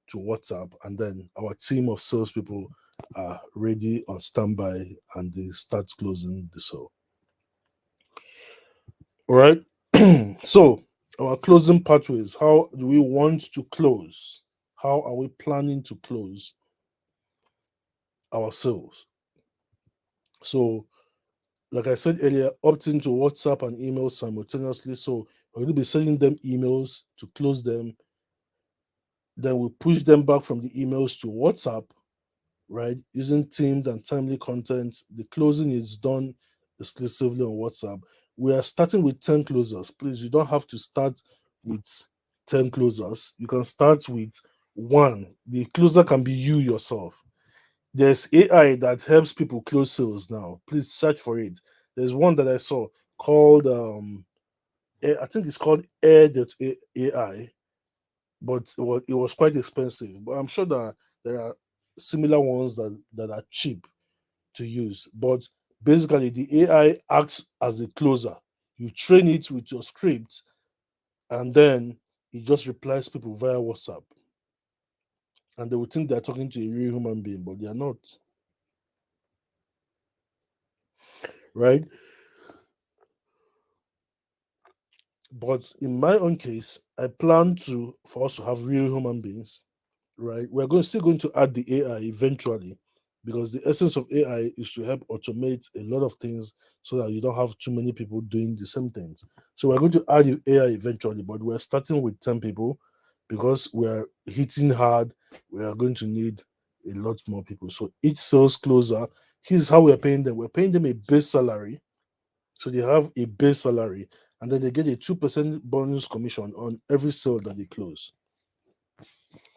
to WhatsApp. And then our team of salespeople are ready on standby and they start closing the sale. All right. So, our closing pathways, how do we want to close? How are we planning to close our sales? So, like I said earlier, opt into WhatsApp and email simultaneously. So we're going to be sending them emails to close them. Then we push them back from the emails to WhatsApp, right? Using themed and timely content. The closing is done exclusively on WhatsApp. We are starting with 10 closers. Please, you don't have to start with 10 closers. You can start with one. The closer can be you yourself. There's AI that helps people close sales now. Please search for it. There's one that I saw called I think it's called Air.ai, but it was quite expensive. But I'm sure that there are similar ones that are cheap to use. But basically the AI acts as a closer. You train it with your script, and then it just replies people via WhatsApp. And they will think they're talking to a real human being, but they are not. Right? But in my own case, I plan to for us to have real human beings, right? We're going still going to add the AI eventually, because the essence of AI is to help automate a lot of things so that you don't have too many people doing the same things. So we're going to add AI eventually, but we're starting with 10 people because we're hitting hard. We are going to need a lot more people. So each sales closer, here's how we're paying them. We're paying them a base salary. So they have a base salary and then they get a 2% bonus commission on every sale that they close.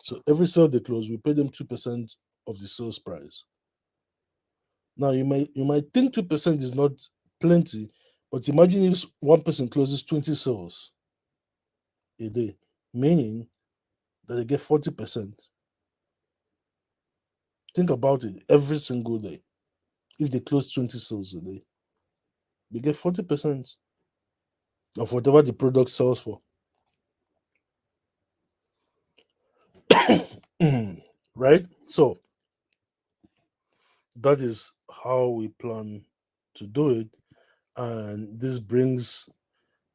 So every sale they close, we pay them 2% of the sales price. Now you might think 2% is not plenty, but imagine if one person closes 20 sales a day, meaning that they get 40%. Think about it every single day. If they close 20 sales a day, they get 40% of whatever the product sells for. Right? So that is how we plan to do it. And this brings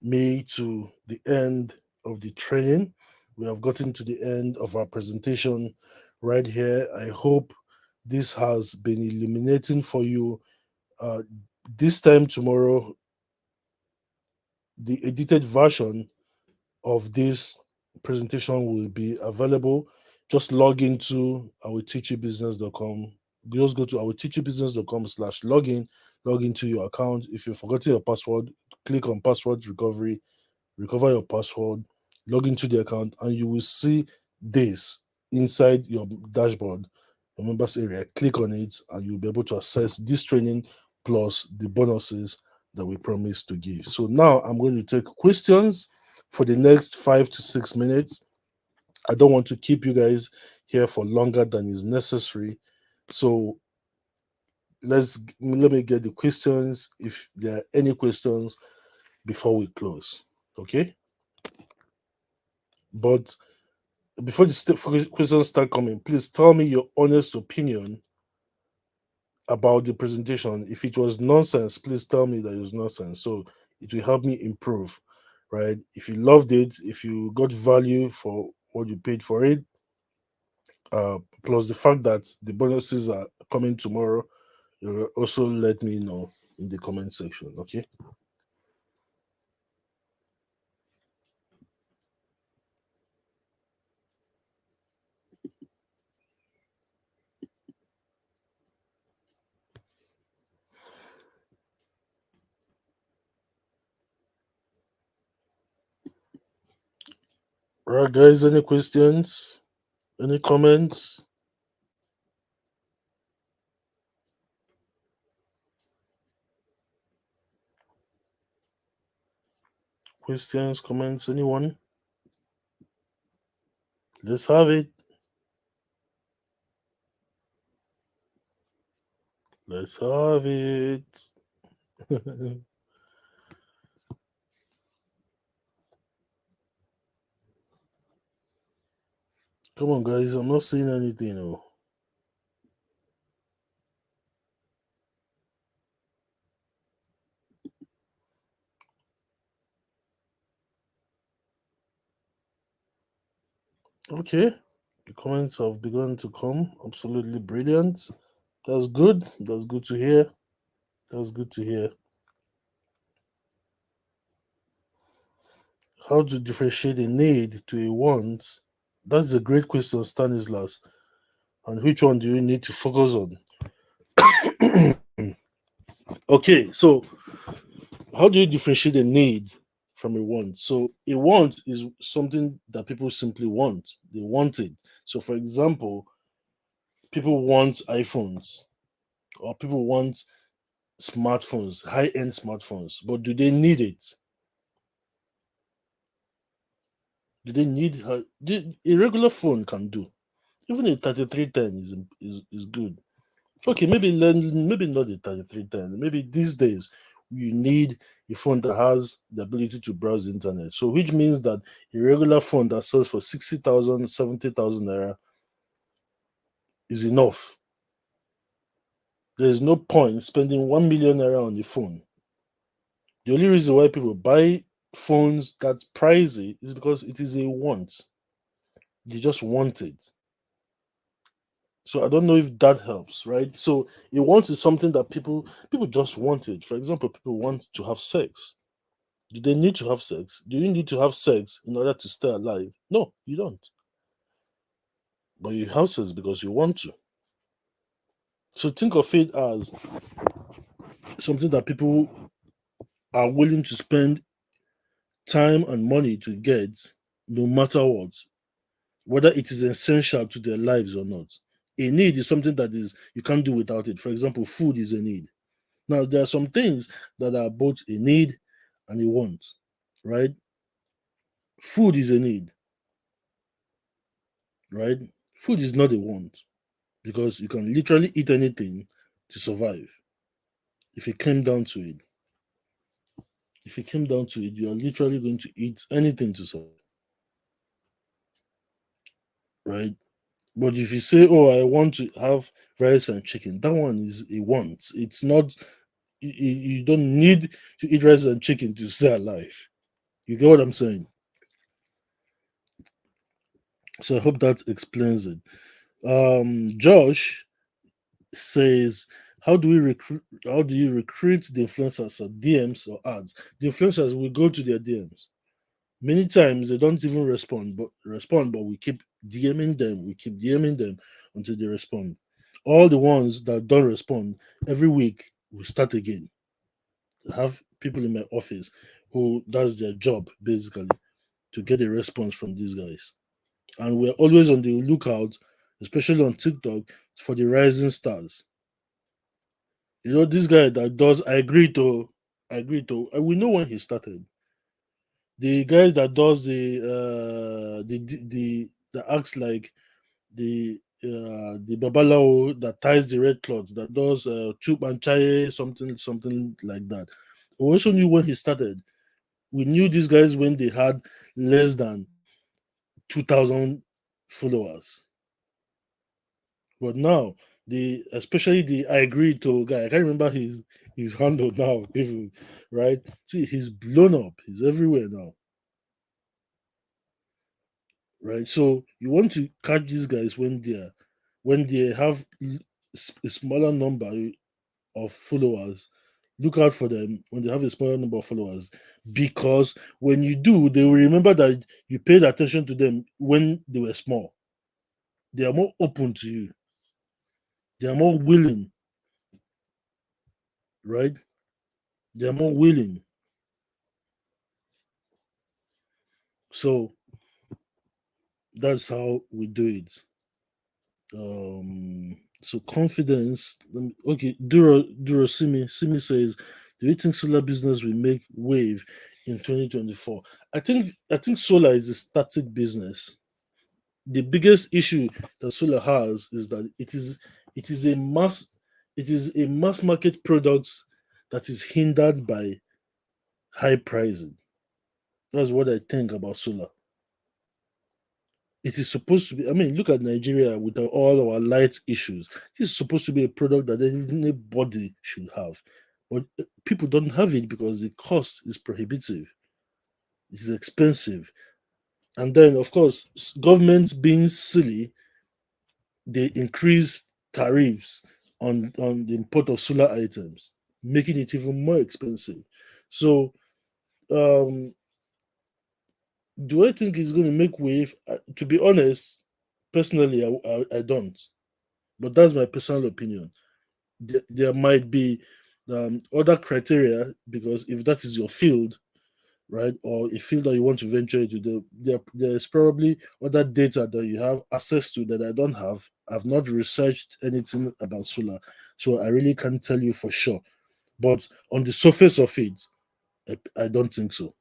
me to the end of the training. We have gotten to the end of our presentation right here. I hope this has been illuminating for you. Uh, this time tomorrow, the edited version of this presentation will be available. Just log into ourteachybusiness.com. Just go to ourteachybusiness.com/login, log into your account. If you've forgotten your password, click on password recovery, recover your password, log into the account, and you will see this inside your dashboard, your members area. Click on it, and you'll be able to access this training plus the bonuses that we promise to give. So now I'm going to take questions for the next 5 to 6 minutes. I don't want to keep you guys here for longer than is necessary. So let me get the questions if there are any questions before we close. Okay? But before the questions start coming, please tell me your honest opinion about the presentation. If it was nonsense, please tell me that it was nonsense. So it will help me improve, right? If you loved it, if you got value for what you paid for it, plus the fact that the bonuses are coming tomorrow, you will also let me know in the comment section. Okay. All right, guys. Any questions? Any comments? Questions? Comments? Anyone? Let's have it. Let's have it. Come on, guys. I'm not seeing anything. Oh. Okay. The comments have begun to come. Absolutely brilliant. That's good. That's good to hear. That's good to hear. How to differentiate a need to a want? That's a great question, Stanislas. And which one do you need to focus on? Okay, so how do you differentiate a need from a want? So a want is something that people simply want. They want it. So for example, people want iPhones or people want smartphones, high-end smartphones, but do they need it? Do they need a regular phone can do? Even a 3310 is good. Okay, maybe not the 3310. Maybe these days you need a phone that has the ability to browse the internet. So which means that a regular phone that sells for 60,000, 70,000 naira is enough. There is no point spending 1 million naira on the phone. The only reason why people buy phones that's pricey is because it is a want. They just want it. So I don't know if that helps, right? So a want is something that people just want it. For example, people want to have sex. Do they need to have sex? Do you need to have sex in order to stay alive? No, you don't. But you have sex because you want to. So think of it as something that people are willing to spend time and money to get no matter what, whether it is essential to their lives or not. A need is something that is you can't do without it. For example, food is a need. Now there are some things that are both a need and a want, right? Food is a need, right? Food is not a want because you can literally eat anything to survive. If it came down to it, if it came down to it, you are literally going to eat anything to survive, right? But if you say, "Oh, I want to have rice and chicken," that one is a want. It's not. You don't need to eat rice and chicken to stay alive. You get what I'm saying? So I hope that explains it. Josh says, "How do we recruit? How do you recruit the influencers at DMs or ads? The influencers will go to their DMs. Many times they don't even respond, but we keep DMing them. We keep DMing them until they respond. All the ones that don't respond, every week we start again. I have people in my office who does their job basically to get a response from these guys, and we're always on the lookout, especially on TikTok, for the rising stars. You know, this guy that does I agree to, we know when he started. The guy that does that acts like the babalao that ties the red cloth, that does chup and chaye, something like that. We also knew when he started. We knew these guys when they had less than 2,000 followers. But now, especially the I agree to guy, I can't remember his handle now, even, right? See, he's blown up. He's everywhere now, right? So you want to catch these guys when they have a smaller number of followers. Look out for them when they have a smaller number of followers, because when you do, they will remember that you paid attention to them when they were small. They are more open to you. They are more willing, right? They are more willing. So that's how we do it. So confidence. Okay, Duro Simi says, "Do you think solar business will make wave in 2024?" I think solar is a static business. The biggest issue that solar has is that it is a mass market product that is hindered by high pricing. That's what I think about solar. It is supposed to be. I mean, look at Nigeria with all our light issues. This is supposed to be a product that anybody should have, but people don't have it because the cost is prohibitive. It is expensive, and then of course, governments being silly, they increase tariffs on the import of solar items, making it even more expensive. So, um, do I think it's going to make wave? To be honest, personally, I don't. But that's my personal opinion. There might be other criteria, because if that is your field, right, or a field that you want to venture into, there's probably other data that you have access to that I don't have. I've not researched anything about solar, so I really can't tell you for sure. But on the surface of it, I don't think so,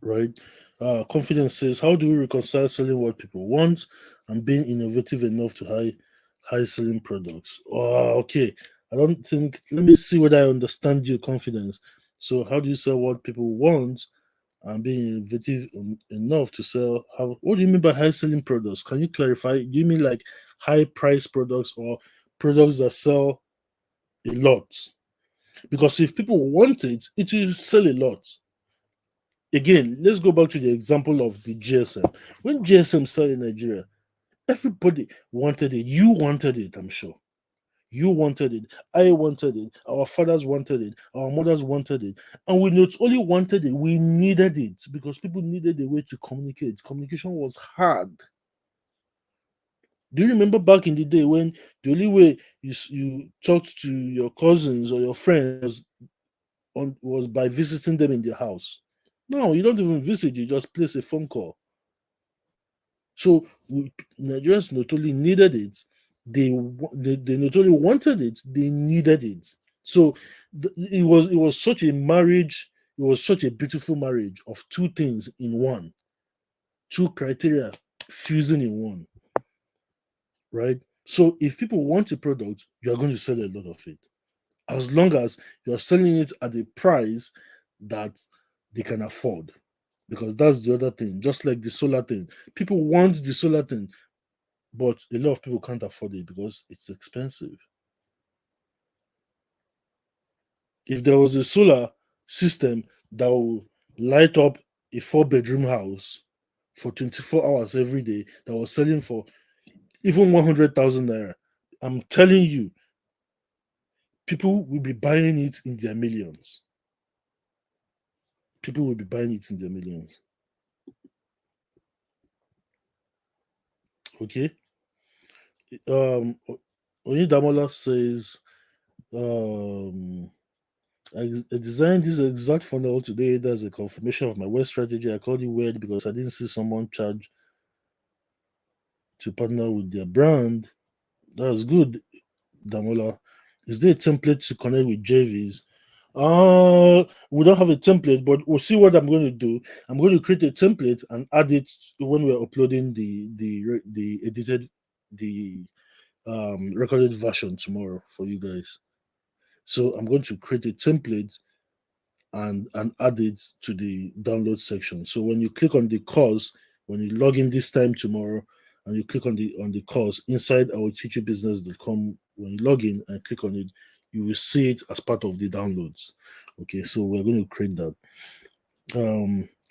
right? Confidence says, "How do we reconcile selling what people want and being innovative enough to high selling products?" Oh, okay. I don't think. Let me see whether I understand your confidence. So, how do you sell what people want and being innovative enough to sell? How? What do you mean by high selling products? Can you clarify? Do you mean like high price products or products that sell a lot? Because if people want it, it will sell a lot. Again, let's go back to the example of the GSM. When GSM started in Nigeria, everybody wanted it. You wanted it, I'm sure. You wanted it. I wanted it. Our fathers wanted it. Our mothers wanted it. And we not only wanted it, we needed it because people needed a way to communicate. Communication was hard. Do you remember back in the day when the only way you talked to your cousins or your friends was by visiting them in their house? No, you don't even visit, you just place a phone call. So Nigerians not only needed it, they not only wanted it, they needed it. So it was such a marriage. It was such a beautiful marriage of two things in one, two criteria fusing in one, right? So if people want a product, you are going to sell a lot of it, as long as you are selling it at a price that they can afford. Because that's the other thing. Just like the solar thing, people want the solar thing, but a lot of people can't afford it because it's expensive. If there was a solar system that will light up a four-bedroom house for 24 hours every day that was selling for even 100,000 naira, I'm telling you, people will be buying it in their millions. People will be buying it in their millions. Okay. Onidamola says, um, I designed this exact funnel today. That's a confirmation of my web strategy. I called it weird because I didn't see someone charge to partner with their brand. That's good, Damola. Is there a template to connect with JVs? We don't have a template, but we'll see what I'm going to do. I'm going to create a template and add it when we're uploading the edited the recorded version tomorrow for you guys. So I'm going to create a template and add it to the download section. So when you click on the course, when you log in this time tomorrow, and you click on the course inside our teachubusiness.com, when you log in and click on it, you will see it as part of the downloads. Okay, so we're going to create that.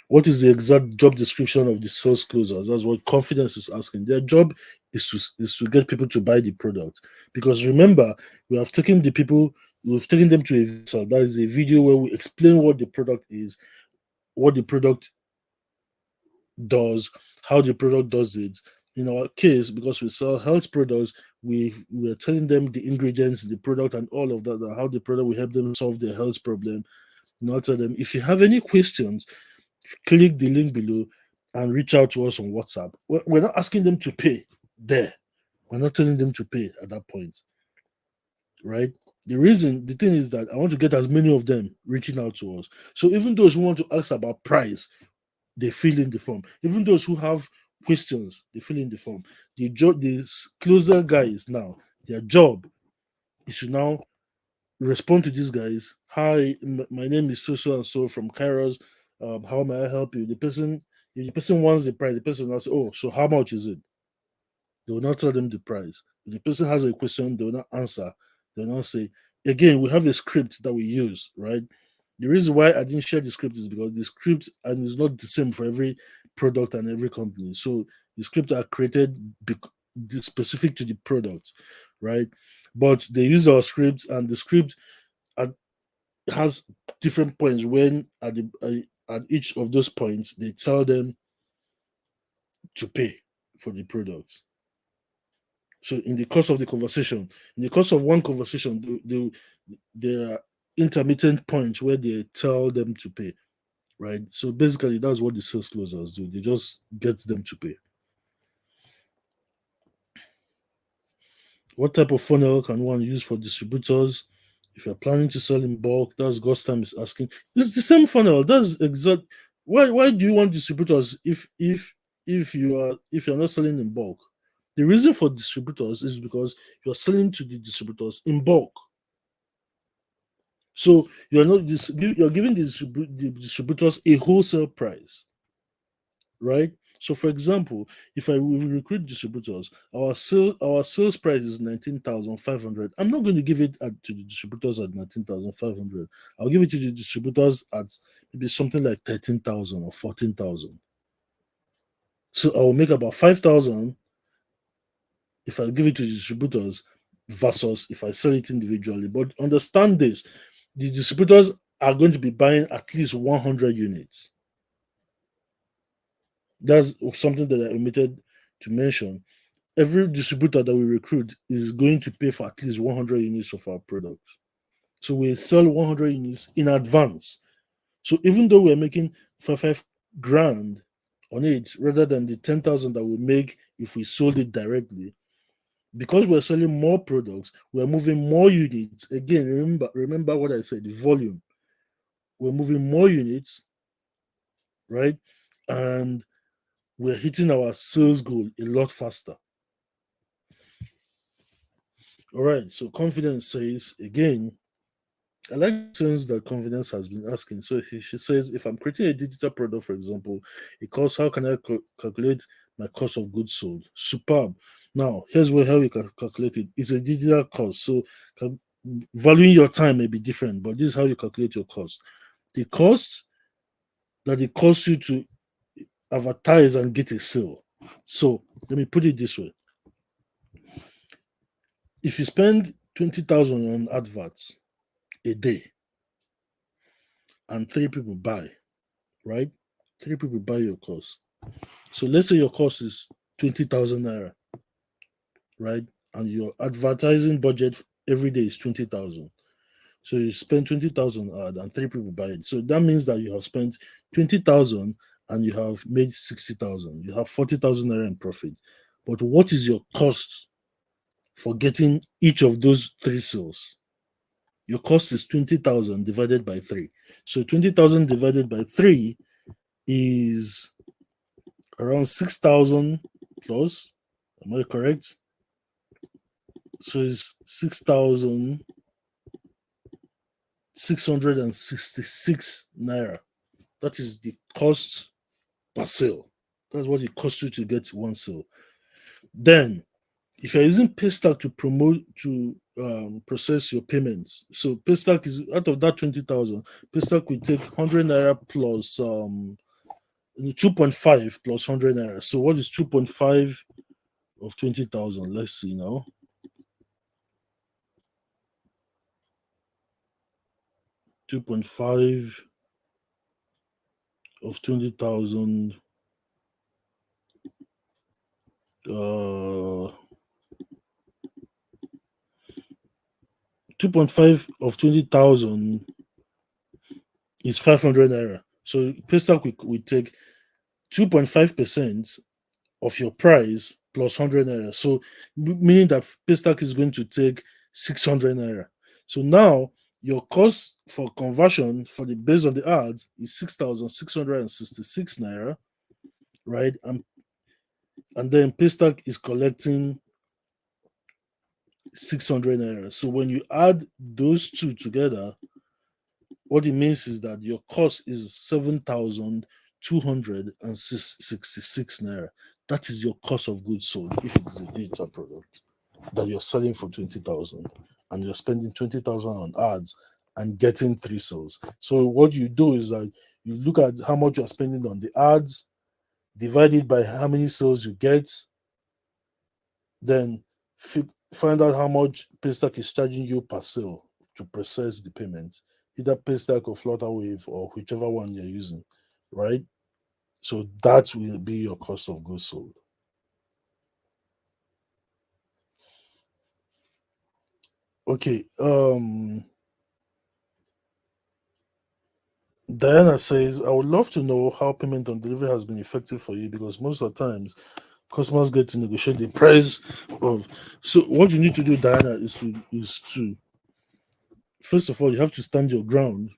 What is the exact job description of the sales closers? That's what confidence is asking. Their job is to get people to buy the product. Because remember, we have taken the people, we've taken them to a visa. That is a video where we explain what the product is, what the product does, how the product does it. In our case, because we sell health products, we're telling them the ingredients, the product, and all of that, and how the product will help them solve their health problem. Now tell them if you have any questions, click the link below and reach out to us on WhatsApp. We're not asking them to pay there. We're not telling them to pay at that point, right? The thing is that I want to get as many of them reaching out to us. So even those who want to ask about price, they fill in the form. Even those who have questions, they fill in the form. The closer guys now, their job is to now respond to these guys. Hi, my name is so so and so from Kairos. How may I help you? If the person wants the price, the person will say, "Oh, so how much is it?" They will not tell them the price. If the person has a question, they will not answer. They will not say. Again, we have a script that we use, right? The reason why I didn't share the script is because the script and is not the same for every product and every company. So the scripts are created specific to the product, right? But they use our scripts, and the script are has different points when at each of those points they tell them to pay for the product. So in the course of the conversation, in the course of one conversation, there are intermittent points where they tell them to pay, right? So basically, that's what the sales closers do. They just get them to pay. What type of funnel can one use for distributors? If you're planning to sell in bulk, that's Gostam is asking. It's the same funnel. That's exact. Why do you want distributors if you're not selling in bulk? The reason for distributors is because you're selling to the distributors in bulk. So you're giving the distributors a wholesale price, right? So, for example, if I will recruit distributors, our sales price is 19,500. I'm not going to give it to the distributors at 19,500. I'll give it to the distributors at maybe something like 13,000 or 14,000. So I will make about 5,000 if I give it to distributors versus if I sell it individually. But understand this, the distributors are going to be buying at least 100 units. That's something that I omitted to mention. Every distributor that we recruit is going to pay for at least 100 units of our product. So we sell 100 units in advance. So even though we're making 5 grand on it rather than the 10,000 that we make if we sold it directly, because we're selling more products, we're moving more units. Again, remember what I said, the volume. We're moving more units, right? And we're hitting our sales goal a lot faster. All right. So confidence says again, I like the sense that confidence has been asking. So she says, if I'm creating a digital product, for example, it costs, how can I calculate my cost of goods sold? Superb. Now, here's how you can calculate it. It's a digital cost. So valuing your time may be different, but this is how you calculate your cost. The cost that it costs you to advertise and get a sale. So let me put it this way. If you spend 20,000 on adverts a day and three people buy, right? Three people buy your course. So let's say your course is 20,000 naira, right? And your advertising budget every day is 20,000. So you spend 20,000 ad and three people buy it. So that means that you have spent 20,000 and you have made 60,000. You have 40,000 naira in profit. But what is your cost for getting each of those three sales? Your cost is 20,000 divided by three. So 20,000 divided by three is around 6,000 plus. Am I correct? So it's 6,666 naira. That is the cost per sale. That's what it costs you to get one sale. Then, if you're using Paystack to promote to process your payments, so Paystack is out of that 20,000. Paystack will take 100 naira plus 2.5 plus 100 naira. So what is 2.5 of 20,000? Let's see now. 2.5 of 20,000. 2.5 of 20,000 is 500 naira. So Paystack will take 2.5% of your price plus 100 naira. So meaning that Paystack is going to take 600 naira. So now your cost for conversion for the based on the ads is 6,666 naira, right? And then Paystack is collecting 600 naira. So when you add those two together, what it means is that your cost is 7,266 naira. That is your cost of goods sold if it's a digital product that you're selling for 20,000 and you're spending 20,000 on ads and getting three sales. So what you do is that you look at how much you're spending on the ads, divide it by how many sales you get, then find out how much Paystack is charging you per sale to process the payment, either Paystack or Flutterwave or whichever one you're using, right? So that will be your cost of goods sold. Okay. Diana says, I would love to know how payment on delivery has been effective for you because most of the times customers get to negotiate the price of. So what you need to do, Diana, is to first of all you have to stand your ground.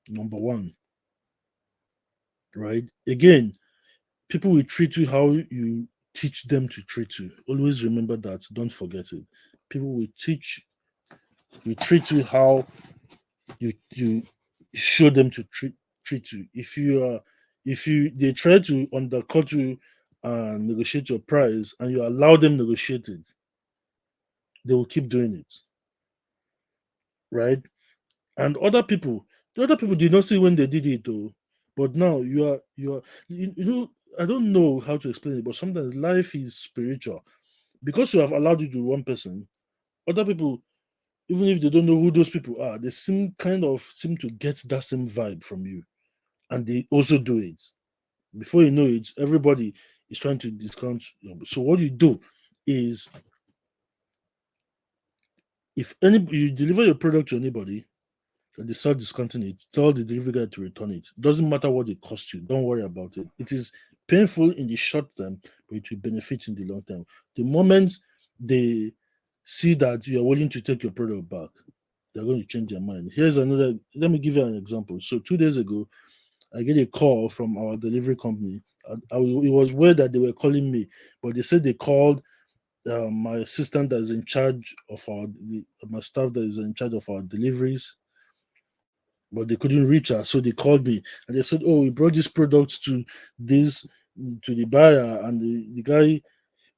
Number one, right? Again, people will treat you how you teach them to treat you. Always remember that. Don't forget it. People will treat you how you show them to treat you. If you they try to undercut you and negotiate your price, and you allow them negotiate it, they will keep doing it, right? And the other people did not see when they did it though. But now you know, I don't know how to explain it, but sometimes life is spiritual. Because you have allowed it to one person, other people, even if they don't know who those people are, they seem to get that same vibe from you. And they also do it. Before you know it, everybody is trying to discount. So what you do is, if any you deliver your product to anybody and they start discounting it, tell the delivery guy to return it. Doesn't matter what it costs you. Don't worry about it. It is painful in the short term, but it will benefit in the long term. The moment they see that you are willing to take your product back, they're going to change their mind. Here's another. Let me give you an example. So 2 days ago, I get a call from our delivery company. It was weird that they were calling me, but they said they called my assistant that is in charge of my staff that is in charge of our deliveries, but they couldn't reach her, so they called me and they said, "Oh, we brought this product this to the buyer, and the guy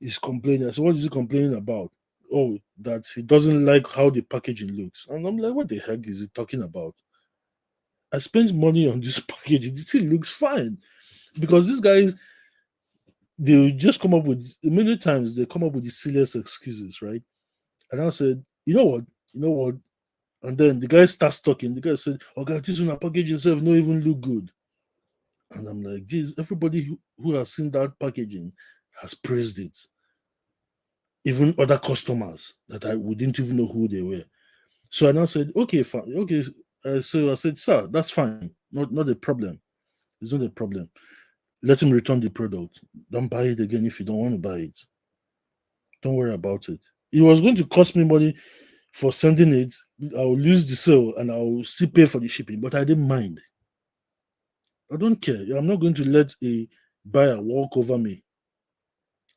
is complaining." I said, "What is he complaining about?" "Oh, that he doesn't like how the packaging looks." And I'm like, "What the heck is he talking about? I spent money on this packaging. The thing looks fine." Because these guys, they will just come up with, many times they come up with the silliest excuses, right? And I said, you know what? And then the guy starts talking. The guy said, "Oh God, this one packaging itself not even look good." And I'm like, geez, everybody who has seen that packaging has praised it. Even other customers that I we didn't even know who they were. So I now said, okay, fine, okay. So I said, "Sir, that's fine. Not a problem. It's not a problem. Let him return the product. Don't buy it again if you don't want to buy it. Don't worry about it." It was going to cost me money for sending it. I'll lose the sale and I'll still pay for the shipping, but I didn't mind. I don't care. I'm not going to let a buyer walk over me.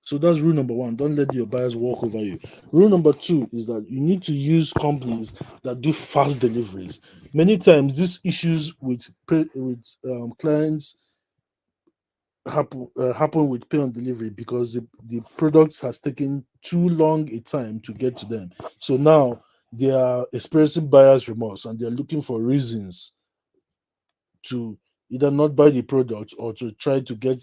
So that's rule number one. Don't let your buyers walk over you. Rule number two is that you need to use companies that do fast deliveries. Many times, these issues with clients happen with pay on delivery because the product has taken too long a time to get to them. So now they are experiencing buyer's remorse and they're looking for reasons to either not buy the product or to try to get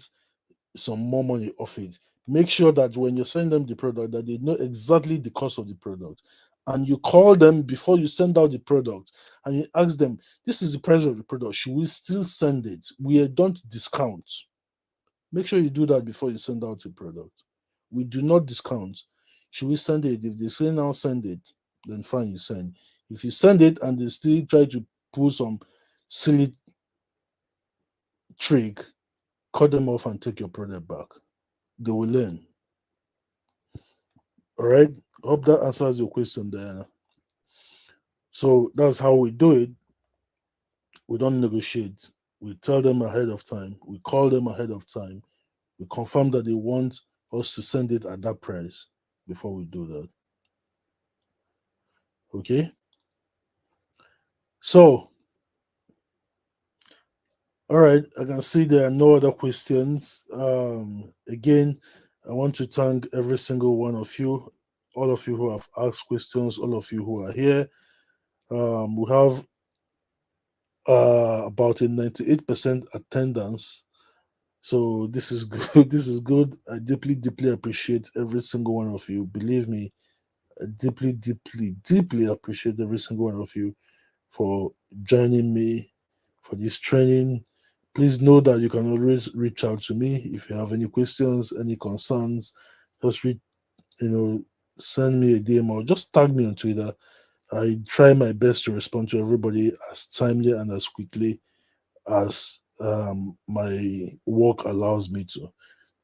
some more money off it. Make sure that when you send them the product, that they know exactly the cost of the product. And you call them before you send out the product and you ask them, "This is the price of the product. Should we still send it? We don't discount." Make sure you do that before you send out the product. We do not discount. Should we send it? If they say now send it, then fine, you send. If you send it and they still try to pull some silly trick, cut them off and take your product back. They will learn. All right. Hope that answers your question, Diana. So that's how we do it. We don't negotiate. We tell them ahead of time. We call them ahead of time. We confirm that they want us to send it at that price before we do that. Okay. So, all right. I can see there are no other questions. Again, I want to thank every single one of you, all of you who have asked questions, all of you who are here. We have about a 98% attendance. So this is good. This is good. I deeply, deeply appreciate every single one of you. Believe me, I deeply, deeply, deeply appreciate every single one of you for joining me for this training. Please know that you can always reach out to me if you have any questions, any concerns. Just you know, send me a DM or just tag me on Twitter. I try my best to respond to everybody as timely and as quickly as my work allows me to.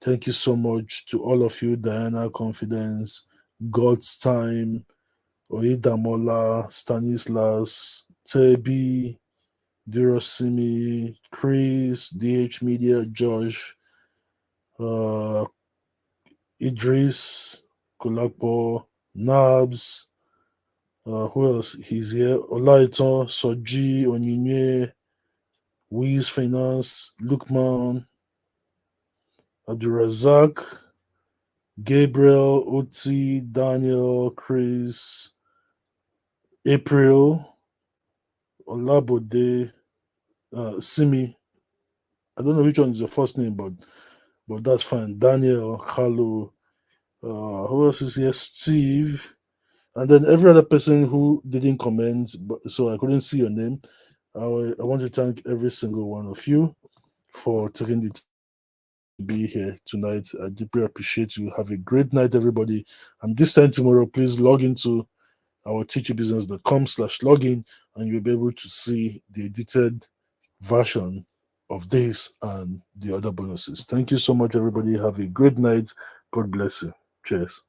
Thank you so much to all of you, Diana Confidence, God's Time, Oidamola, Stanislas, Tebi, Durosimi, Chris, DH Media, Josh, uh, Idris, Kulakpo, Nabs, who else? He's here. Olaiton, Soji, Onyinye, Wiz Finance, Lukman, Abdurazak, Gabriel, Oti, Daniel, Chris, April, Olabode, Simi. I don't know which one is your first name, but that's fine. Daniel, Carlo, who else is here? Steve, and then every other person who didn't comment, but so I couldn't see your name. I want to thank every single one of you for taking the time to be here tonight. I deeply appreciate you. Have a great night, everybody. And this time tomorrow, please log into our teachybusiness.com/login and you'll be able to see the edited version of this and the other bonuses. Thank you so much, everybody. Have a great night. God bless you. Cheers.